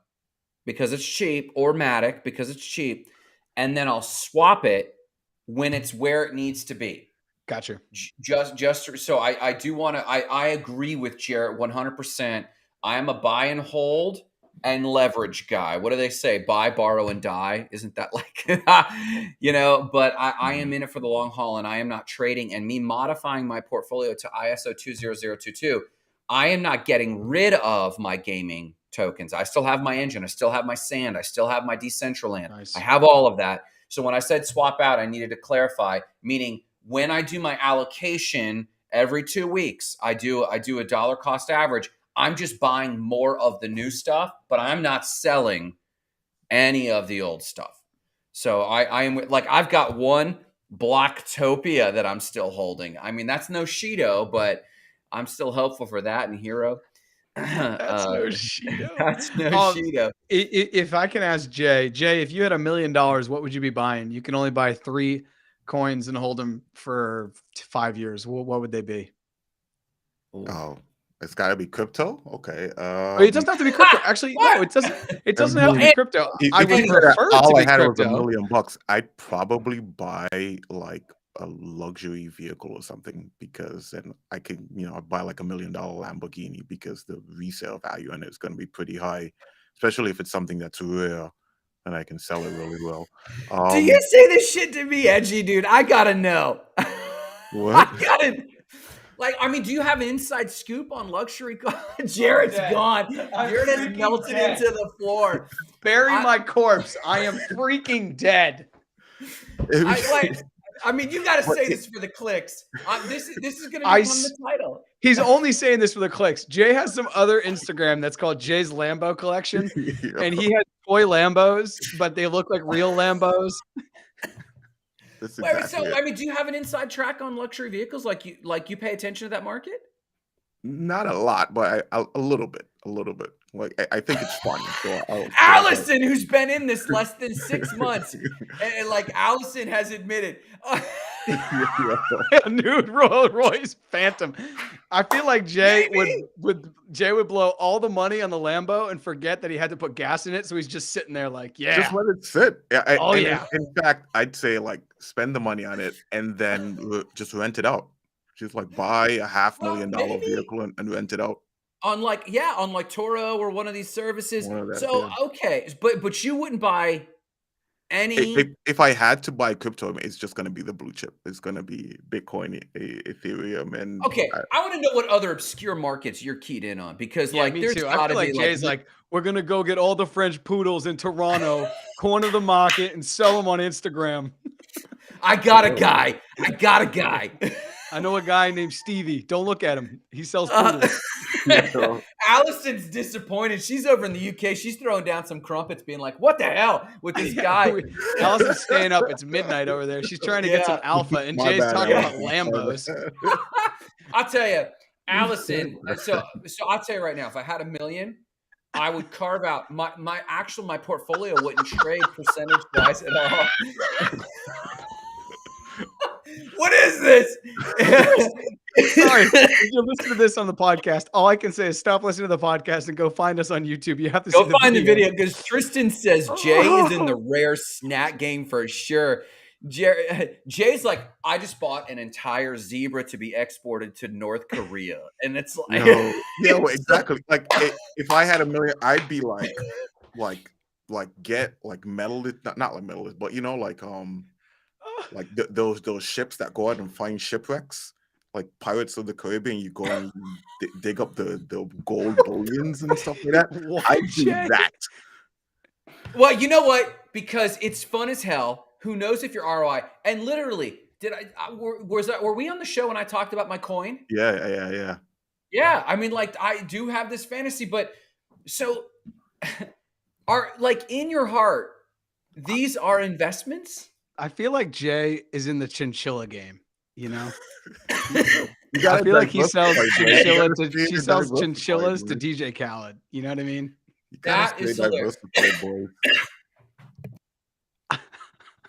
because it's cheap, or Matic because it's cheap, and then I'll swap it when it's where it needs to be. Gotcha. Just so I do want to. I agree with Jarrett 100%. I am a buy and hold and leverage guy. What do they say? Buy, borrow, and die. Isn't that like, but I am in it for the long haul, and I am not trading. And me modifying my portfolio to ISO 20022, I am not getting rid of my gaming tokens. I still have my Engine. I still have my Sand. I still have my Decentraland. Nice. I have all of that. So when I said swap out, I needed to clarify, meaning when I do my allocation every 2 weeks, I do a dollar cost average. I'm just buying more of the new stuff, but I'm not selling any of the old stuff. So I am like, I've got one Blocktopia that I'm still holding. I mean, that's no Shido, but I'm still hopeful for that and Hero. That's no Shido. That's no Shido. If I can ask Jay, if you had $1 million, what would you be buying? You can only buy 3 coins and hold them for 5 years. What would they be? Oh, it's got to be crypto. Okay. It doesn't have to be crypto. Actually, no, it doesn't. It doesn't have to be crypto. I would prefer all it to I be had crypto. was $1 million. I'd probably buy like a luxury vehicle or something, because then I could, I'd buy like $1 million Lamborghini, because the resale value on it is going to be pretty high, especially if it's something that's rare and I can sell it really well. Do you say this shit to me, Edgy, dude? I gotta know. What? I gotta. Like, I mean, do you have an inside scoop on luxury cars? Jared's gone. Jared has melted into the floor. Bury my corpse. I am freaking dead. I mean, you got to say this for the clicks. This is going to become the title. He's only saying this for the clicks. Jay has some other Instagram that's called Jay's Lambo Collection, and he has toy Lambos, but they look like real Lambos. I mean, do you have an inside track on luxury vehicles? Like you pay attention to that market? Not a lot, but a little bit. Like, I think it's fun. So Allison, who's been in this less than 6 months, and like Allison has admitted, nude Rolls Royce Phantom. I feel like Jay would blow all the money on the Lambo and forget that he had to put gas in it, so he's just sitting there like, Just let it sit. Yeah. In fact, I'd say like spend the money on it and then just rent it out. Just like buy a $500,000 vehicle and rent it out. On like Toro or one of these services. Yeah. Okay, but you wouldn't buy any. If I had to buy crypto, it's just going to be the blue chip. It's going to be Bitcoin, Ethereum, and okay. I want to know what other obscure markets you're keyed in on, because me too. I feel like Jay's like, we're gonna go get all the French poodles in Toronto, corner the market, and sell them on Instagram. I got a guy. I know a guy named Stevie. Don't look at him. He sells poodles. Allison's disappointed. She's over in the UK. She's throwing down some crumpets, being like, what the hell with this guy? Allison's staying up. It's midnight over there. She's trying to get some alpha, and Jay's talking about Lambos. I'll tell you, Allison. So I'll tell you right now, if I had $1 million, I would carve out my portfolio wouldn't trade percentage wise at all. What is this? Sorry, if you listen to this on the podcast, all I can say is stop listening to the podcast and go find us on YouTube. You have to go find the video, because Tristan says Jay is in the rare snack game for sure. Jay's like, I just bought an entire zebra to be exported to North Korea, and it's like, exactly. Like if I had $1 million, I'd be like get like medalist, not like medalist, but like those ships that go out and find shipwrecks, like Pirates of the Caribbean. You go and dig up the gold bullions and stuff like that. I do that. Well, you know what? Because it's fun as hell. Who knows if your ROI? And literally, were we on the show when I talked about my coin? Yeah. Yeah, I mean, like, I do have this fantasy, but so are like in your heart, these are investments? I feel like Jay is in the chinchilla game, you know? I feel like he sells chinchillas to DJ Khaled. You know what I mean? That is hilarious.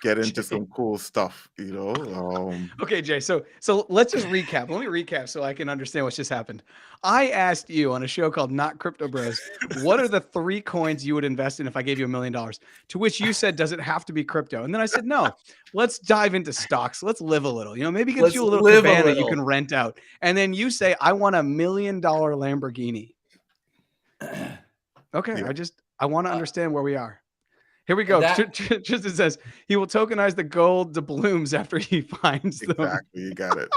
Get into some cool stuff, you know. Okay, Jay. So let's just recap. Let me recap so I can understand what's just happened. I asked you on a show called Not Crypto Bros, what are the 3 coins you would invest in if I gave you $1 million? To which you said, does it have to be crypto? And then I said, no. Let's dive into stocks. Let's live a little. You know, maybe get you a little cabana you can rent out. And then you say, I want $1 million Lamborghini. Okay, Yeah. I want to understand where we are. Here we go. Tristan says he will tokenize the gold doubloons after he finds them. Exactly, you got it.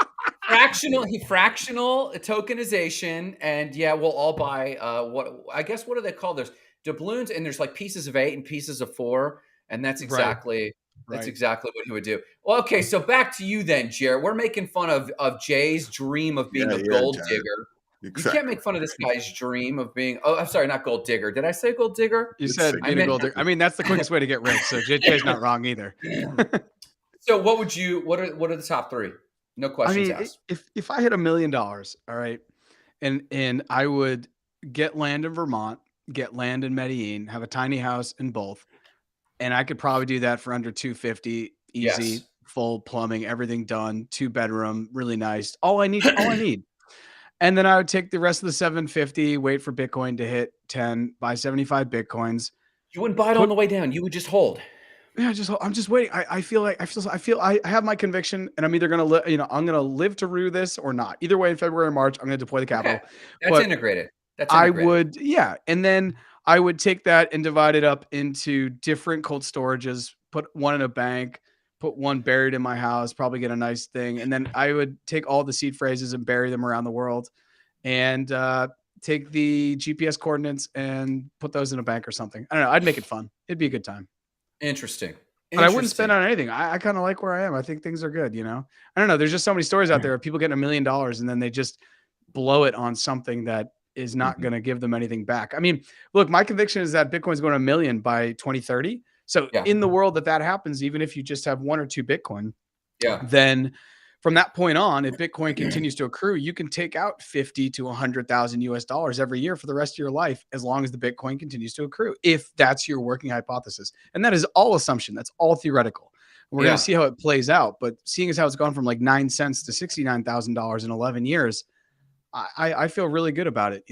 Fractional tokenization, and yeah, we'll all buy what do they call those doubloons? And there's like pieces of 8 and pieces of 4, and that's exactly what he would do. Well, okay, so back to you then, Jarrett. We're making fun of Jay's dream of being a gold digger. Exactly. You can't make fun of this guy's dream of being. Oh, I'm sorry, not gold digger. Did I say gold digger? You said being a gold digger. I mean, that's the quickest way to get rich. So JJ's not wrong either. So, what would you? What are the top 3? No questions asked. If I had $1 million, all right, and I would get land in Vermont, get land in Medellin, have a tiny house in both, and I could probably do that for under $250, easy, full plumbing, everything done, 2-bedroom, really nice. All I need. And then I would take the rest of the $750, wait for Bitcoin to hit 10, buy 75 Bitcoins. You wouldn't buy it on the way down. You would just hold. Yeah, I'm just waiting. I feel I have my conviction, and I'm either going to I'm going to live to rue this or not. Either way, in February or March, I'm going to deploy the capital. Okay. That's integrated. I would, and then I would take that and divide it up into different cold storages, put one in a bank, put one buried in my house, probably get a nice thing. And then I would take all the seed phrases and bury them around the world, and take the GPS coordinates and put those in a bank or something. I don't know. I'd make it fun. It'd be a good time. Interesting. But I wouldn't spend on anything. I kind of like where I am. I think things are good, you know? I don't know. There's just so many stories out there of people getting $1 million and then they just blow it on something that is not going to give them anything back. I mean, look, my conviction is that Bitcoin's going to 1 million by 2030. So in the world that happens, even if you just have 1 or 2 Bitcoin, then from that point on, if Bitcoin continues to accrue, you can take out 50 to 100,000 US dollars every year for the rest of your life, as long as the Bitcoin continues to accrue, if that's your working hypothesis. And that is all assumption. That's all theoretical. And we're going to see how it plays out. But seeing as how it's gone from like 9 cents to $69,000 in 11 years, I feel really good about it.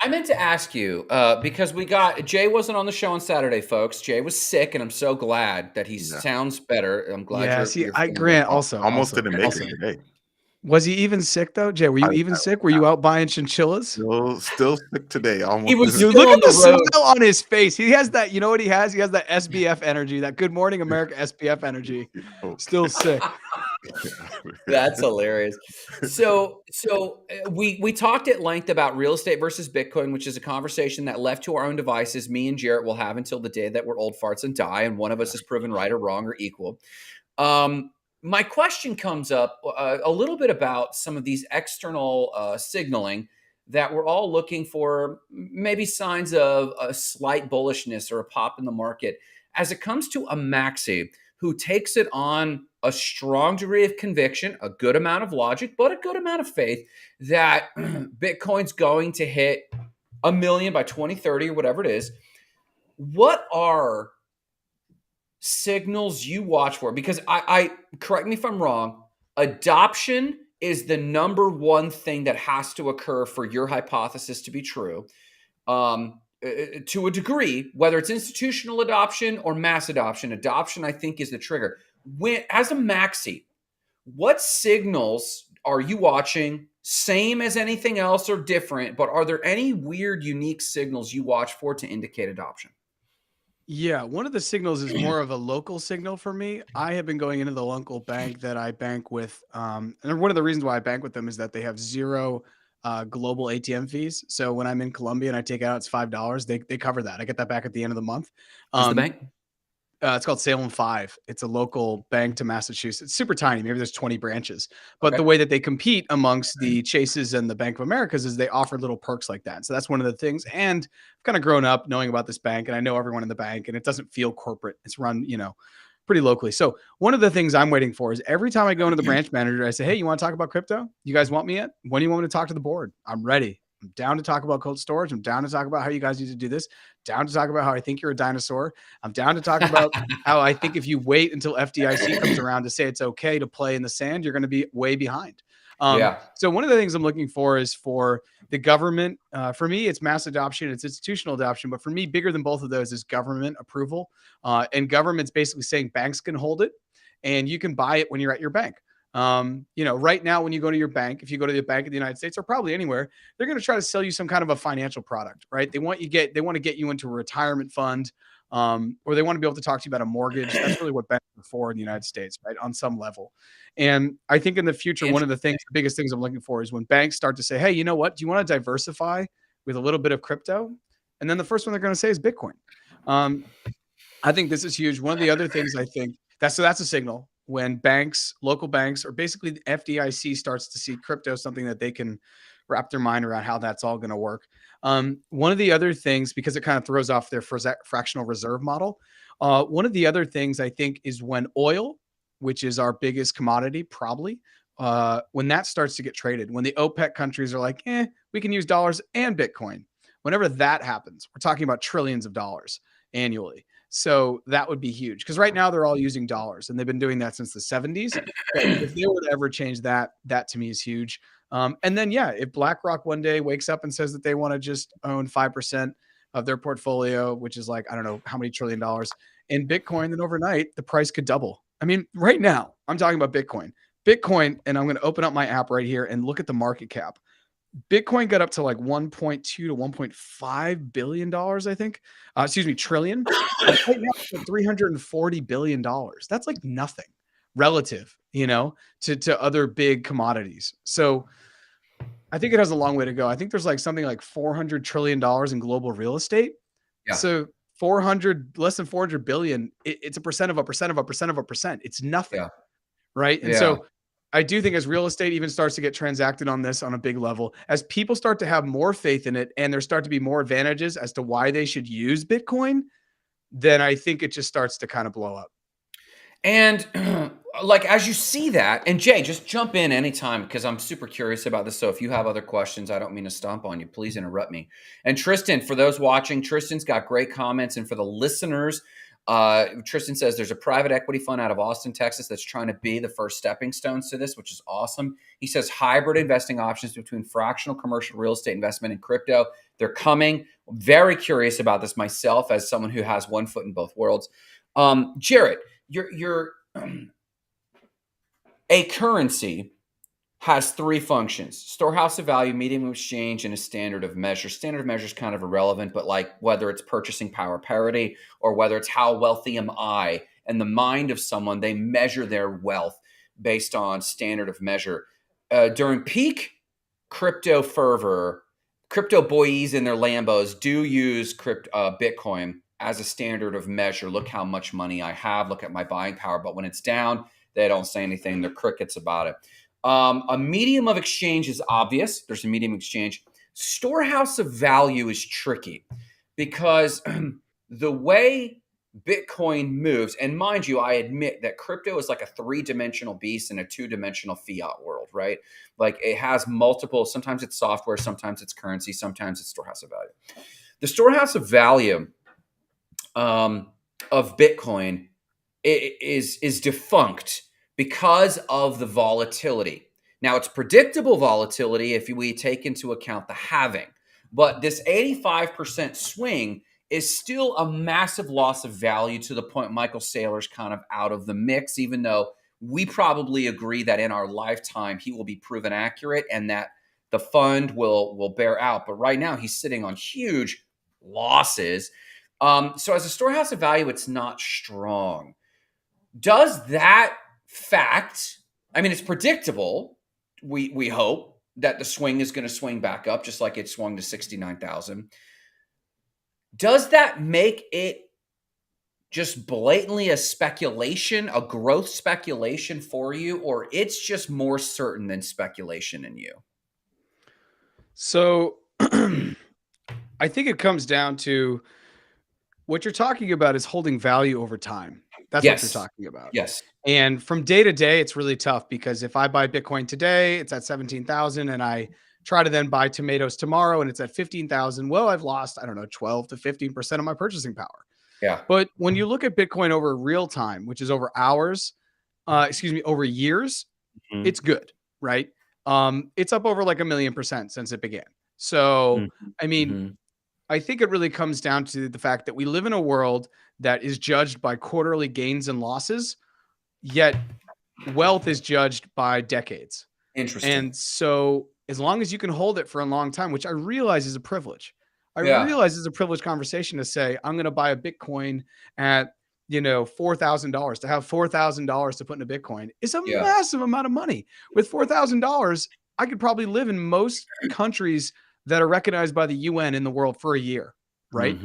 I meant to ask you because Jay wasn't on the show on Saturday, folks. Jay was sick, and I'm so glad that he Yeah. sounds better. I'm glad Yeah. you're See, I feeling better. Grant Almost didn't make it today. Was he even sick though, Jay? Were you even sick? Were you out buying chinchillas? Still sick today. He Almost was didn't. You still look on at the the road. smile on his face. He has that. You know what he has? He has that SBF energy, that Good Morning America SBF energy. Still sick. That's hilarious. So we talked at length about real estate versus Bitcoin, which is a conversation that left to our own devices, me and Jarrett will have until the day that we're old farts and die, and one of us is proven right or wrong or equal. My question comes up a little bit about some of these external signaling that we're all looking for, maybe signs of a slight bullishness or a pop in the market as it comes to a maxi who takes it on a strong degree of conviction, a good amount of logic, but a good amount of faith that Bitcoin's going to hit 1 million by 2030 or whatever it is. What are signals you watch for? Because I correct me if I'm wrong, adoption is the number one thing that has to occur for your hypothesis to be true. To a degree, whether it's institutional adoption or mass adoption, I think is the trigger. As a maxi, what signals are you watching? Same as anything else or different, but are there any weird, unique signals you watch for to indicate adoption? Yeah, one of the signals is more of a local signal for me. I have been going into the local bank that I bank with, and one of the reasons why I bank with them is that they have zero global ATM fees. So when I'm in Colombia and I take out, it's $5. They cover that. I get that back at the end of the month. Who's the bank? It's called Salem 5. It's a local bank to Massachusetts. It's super tiny. Maybe there's 20 branches. But the way that they compete amongst the Chases and the Bank of Americas is they offer little perks like that. So that's one of the things. And I've kind of grown up knowing about this bank, and I know everyone in the bank, and it doesn't feel corporate. It's run, pretty locally. So one of the things I'm waiting for is every time I go into the branch manager, I say, hey, you want to talk about crypto? You guys want me yet? When do you want me to talk to the board? I'm ready. I'm down to talk about cold storage. I'm down to talk about how you guys need to do this. Down to talk about how I think you're a dinosaur. I'm down to talk about how I think if you wait until FDIC comes around to say it's okay to play in the sand, you're going to be way behind. So one of the things I'm looking for is for the government. For me, it's mass adoption, it's institutional adoption. But for me, bigger than both of those is government approval. And government's basically saying banks can hold it and you can buy it when you're at your bank. Right now, when you go to your bank, if you go to the Bank of the United States or probably anywhere, they're going to try to sell you some kind of a financial product, right? They want to get you into a retirement fund, or they want to be able to talk to you about a mortgage. That's really what banks are for in the United States, right? On some level. And I think in the future, one of the biggest things I'm looking for is when banks start to say, hey, you know what? Do you want to diversify with a little bit of crypto? And then the first one they're going to say is Bitcoin. I think this is huge. One of the other things I think that's a signal when local banks, or basically the FDIC starts to see crypto something that they can wrap their mind around how that's all going to work. One of the other things, because it kind of throws off their fractional reserve model, one of the other things I think is when oil, which is our biggest commodity, probably, when that starts to get traded, when the OPEC countries are like, we can use dollars and Bitcoin. Whenever that happens, we're talking about trillions of dollars annually. So that would be huge because right now they're all using dollars and they've been doing that since the 70s. But if they would ever change that, that to me is huge. And then, if BlackRock one day wakes up and says that they want to just own 5% of their portfolio, which is like, I don't know how many $1 trillion in Bitcoin, then overnight the price could double. I mean, right now I'm talking about Bitcoin, and I'm going to open up my app right here and look at the market cap. Bitcoin got up to like 1.2 to 1.5 billion dollars, I think. Trillion. Right now it's at 340 billion dollars. That's like nothing relative, to other big commodities. So I think it has a long way to go. I think there's like something like $400 trillion in global real estate. Yeah. So less than 400 billion, it's a percent of a percent of a percent of a percent. It's nothing. Yeah. Right. And so I do think as real estate even starts to get transacted on this on a big level, as people start to have more faith in it and there start to be more advantages as to why they should use Bitcoin, then I think it just starts to kind of blow up. And like, as you see that, and Jay, just jump in anytime because I'm super curious about this. So if you have other questions, I don't mean to stomp on you. Please interrupt me. And Tristan, for those watching, Tristan's got great comments. And for the listeners, Tristan says there's a private equity fund out of Austin, Texas that's trying to be the first stepping stones to this, which is awesome. He says hybrid investing options between fractional commercial real estate investment and crypto. They're coming. Very curious about this myself as someone who has one foot in both worlds. Jarrett, you're a currency has three functions: storehouse of value, medium of exchange, and a standard of measure. Standard of measure is kind of irrelevant, but like whether it's purchasing power parity or whether it's how wealthy am I, and the mind of someone, they measure their wealth based on standard of measure. During peak crypto fervor, crypto boys in their Lambos do use Bitcoin as a standard of measure. Look how much money I have. Look at my buying power. But when it's down, they don't say anything. They're crickets about it. A medium of exchange is obvious. There's a medium exchange. Storehouse of value is tricky because the way Bitcoin moves, and mind you, I admit that crypto is like a three-dimensional beast in a two-dimensional fiat world, right? Like it has multiple, sometimes it's software, sometimes it's currency, sometimes it's storehouse of value. The storehouse of value of Bitcoin is defunct because of the volatility. Now, it's predictable volatility if we take into account the halving, but this 85% swing is still a massive loss of value to the point Michael Saylor's kind of out of the mix, even though we probably agree that in our lifetime he will be proven accurate and that the fund will bear out. But right now he's sitting on huge losses. So as a storehouse of value, it's not strong. Does that fact, I mean, it's predictable. We hope that the swing is going to swing back up, just like it swung to 69,000. Does that make it just blatantly a speculation, a growth speculation for you, or it's just more certain than speculation in you? So I think it comes down to what you're talking about is holding value over time. That's what you're talking about. Yes. And from day to day, it's really tough because if I buy Bitcoin today, it's at 17,000 and I try to then buy tomatoes tomorrow and it's at 15,000. Well, I've lost, I don't know, 12 to 15% of my purchasing power. Yeah. But when you look at Bitcoin over real time, which is over hours, over years, it's good, right? It's up over like 1,000,000% since it began. So, I mean, I think it really comes down to the fact that we live in a world that is judged by quarterly gains and losses, yet wealth is judged by decades. Interesting. And so as long as you can hold it for a long time, which I realize is a privilege. I realize it's a privileged conversation to say, I'm going to buy a Bitcoin at, $4,000. To have $4,000 to put in a Bitcoin is a massive amount of money. With $4,000, I could probably live in most countries that are recognized by the UN in the world for a year, right?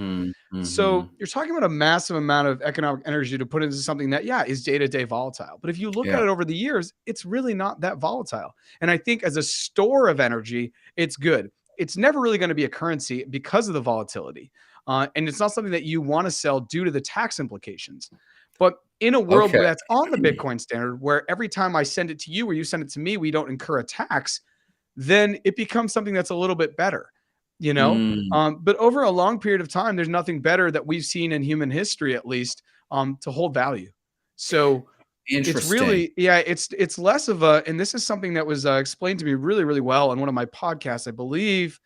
So you're talking about a massive amount of economic energy to put into something that, is day-to-day volatile. But if you look at it over the years, it's really not that volatile. And I think as a store of energy, it's good. It's never really going to be a currency because of the volatility. And it's not something that you want to sell due to the tax implications. But in a world where that's on the Bitcoin standard, where every time I send it to you or you send it to me, we don't incur a tax, then it becomes something that's a little bit better, but over a long period of time, there's nothing better that we've seen in human history, at least, to hold value. So it's really, it's less of a, and this is something that was explained to me really, really well on one of my podcasts, I believe.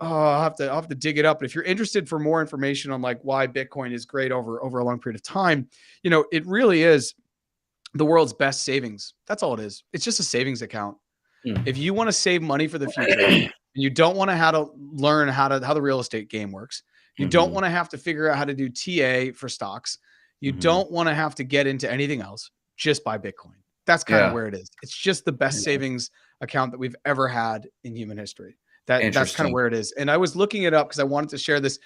I'll have to dig it up. But if you're interested for more information on like why Bitcoin is great over a long period of time, it really is the world's best savings. That's all it is. It's just a savings account. If you want to save money for the future, and you don't want to learn how the real estate game works, you don't want to have to figure out how to do TA for stocks, you don't want to have to get into anything else, just buy Bitcoin. That's kind of where it is. It's just the best savings account that we've ever had in human history. That's kind of where it is. And I was looking it up because I wanted to share this.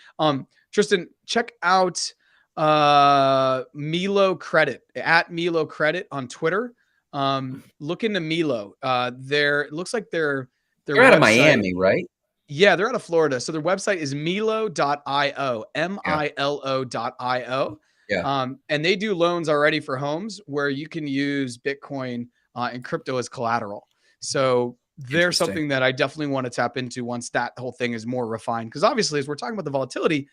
Tristan, check out Milo Credit at Milo Credit on Twitter. Look into Milo. It looks like they're out of Miami, right? Yeah, they're out of Florida. So their website is Milo.io, Milo.io. And they do loans already for homes where you can use Bitcoin and crypto as collateral. So they're something that I definitely want to tap into once that whole thing is more refined. Because obviously, as we're talking about the volatility,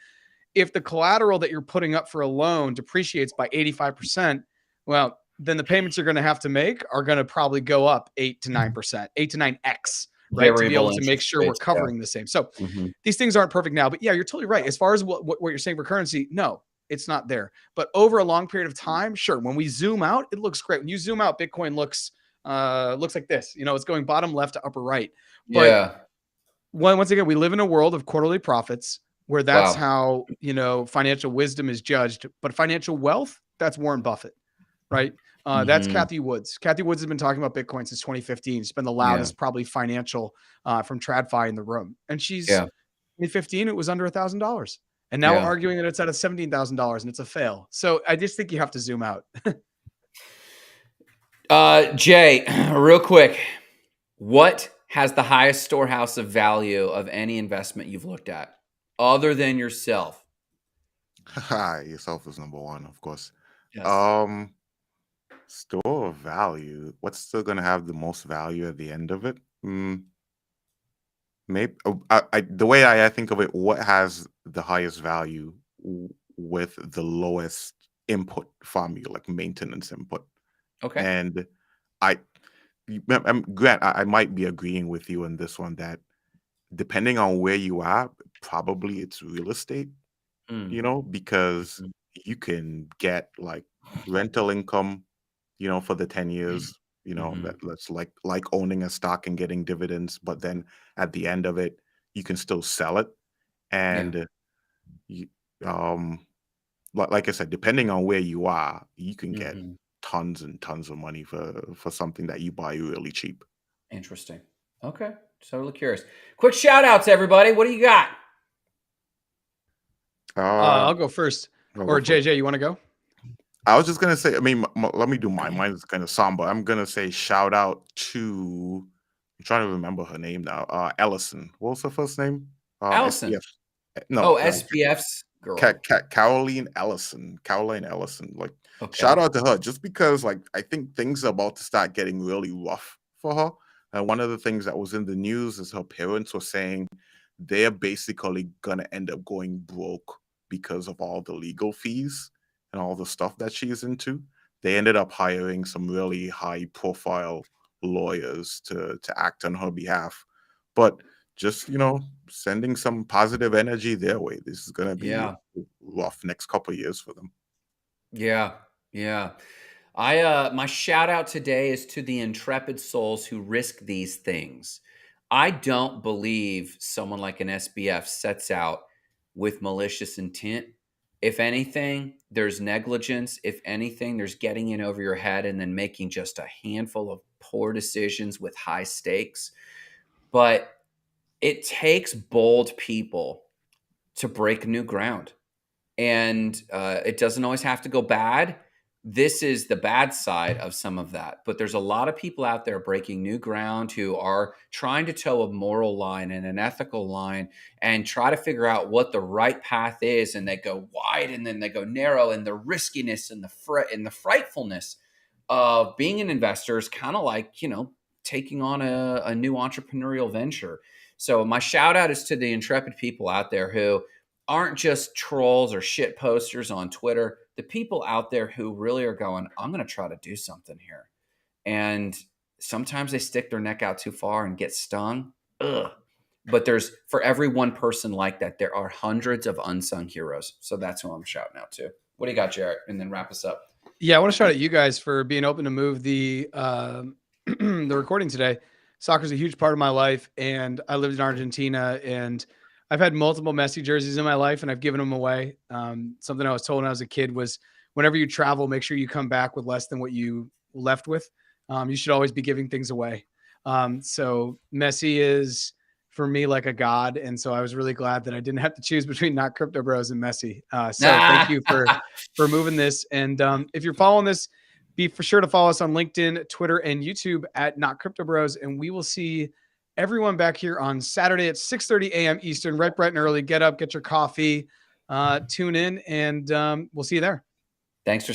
if the collateral that you're putting up for a loan depreciates by 85%, well, then the payments you're going to have to make are going to probably go up 8 to 9%, 8 to 9x, right? To be able Variable to make interest sure we're rates, yeah. covering the same. So Mhm. these things aren't perfect now, but yeah, you're totally right. As far as what you're saying for currency, no, it's not there. But over a long period of time, sure. When we zoom out, it looks great. When you zoom out, Bitcoin looks like this. You know, it's going bottom left to upper right. But Yeah. once again, we live in a world of quarterly profits where that's Wow. how, financial wisdom is judged. But financial wealth, that's Warren Buffett, right? That's Mhm. Kathy Woods. Kathy Woods has been talking about Bitcoin since 2015. She's been the Yeah. loudest, probably financial from TradFi in the room. And she's Yeah. 2015, it was under $1,000. And now we're Yeah. arguing that it's at a $17,000 and it's a fail. So I just think you have to zoom out. Jay, real quick, what has the highest storehouse of value of any investment you've looked at other than yourself? Yourself is number one, of course. Yes. Um, Store of value. What's still gonna have the most value at the end of it? Maybe the way I think of it, what has the highest value with the lowest input from you, like maintenance input? Okay. And I, Grant, I might be agreeing with you on this one that depending on where you are, probably it's real estate, Mm. because Mhm. you can get like rental income, for the 10 years, Mhm. that's like owning a stock and getting dividends, but then at the end of it, you can still sell it. Yeah. And you, um, like I said, depending on where you are, you can get Mhm. tons and tons of money for something that you buy really cheap. Interesting. Okay. Totally curious. Quick shout outs, everybody. What do you got? Uh, I'll go first. I'll go Or for it. JJ, you want to go? I was just gonna say, I mean, let me do mine. Mine is kind of somber. I'm gonna say shout out to. I'm trying to remember her name now. Ellison. What was her first name? Allison. SPF. No, Oh, SBF's girl. Caroline Ellison. Like, shout Okay. out to her, just because, like, I think things are about to start getting really rough for her. And one of the things that was in the news is her parents were saying they're basically gonna end up going broke because of all the legal fees and all the stuff that she's into. They ended up hiring some really high profile lawyers to act on her behalf. But just, sending some positive energy their way. This is gonna be Yeah. rough next couple of years for them. Yeah. Yeah. My shout out today is to the intrepid souls who risk these things. I don't believe someone like an SBF sets out with malicious intent. If anything, there's negligence. If anything, there's getting in over your head and then making just a handful of poor decisions with high stakes. But it takes bold people to break new ground. And it doesn't always have to go bad. This is the bad side of some of that. But there's a lot of people out there breaking new ground who are trying to toe a moral line and an ethical line and try to figure out what the right path is. And they go wide and then they go narrow, and the riskiness and the frightfulness of being an investor is kind of like, taking on a new entrepreneurial venture. So my shout out is to the intrepid people out there who aren't just trolls or shit posters on Twitter, the people out there who really are going, I'm going to try to do something here. And sometimes they stick their neck out too far and get stung. Ugh. But for every one person like that, there are hundreds of unsung heroes. So that's who I'm shouting out to. What do you got, Jarrett? And then wrap us up. Yeah, I want to shout out you guys for being open to move the the recording today. Soccer is a huge part of my life, and I lived in Argentina, and I've had multiple Messi jerseys in my life, and I've given them away. Something I was told when I was a kid was, whenever you travel, make sure you come back with less than what you left with. You should always be giving things away. So Messi is for me like a god, and so I was really glad that I didn't have to choose between Not Crypto Bros and Messi. So thank you for moving this. And if you're following this, be for sure to follow us on LinkedIn, Twitter, and YouTube at Not Crypto Bros. And we will see everyone back here on Saturday at 6:30 a.m. Eastern, right bright and early. Get up, get your coffee, tune in, and we'll see you there. Thanks for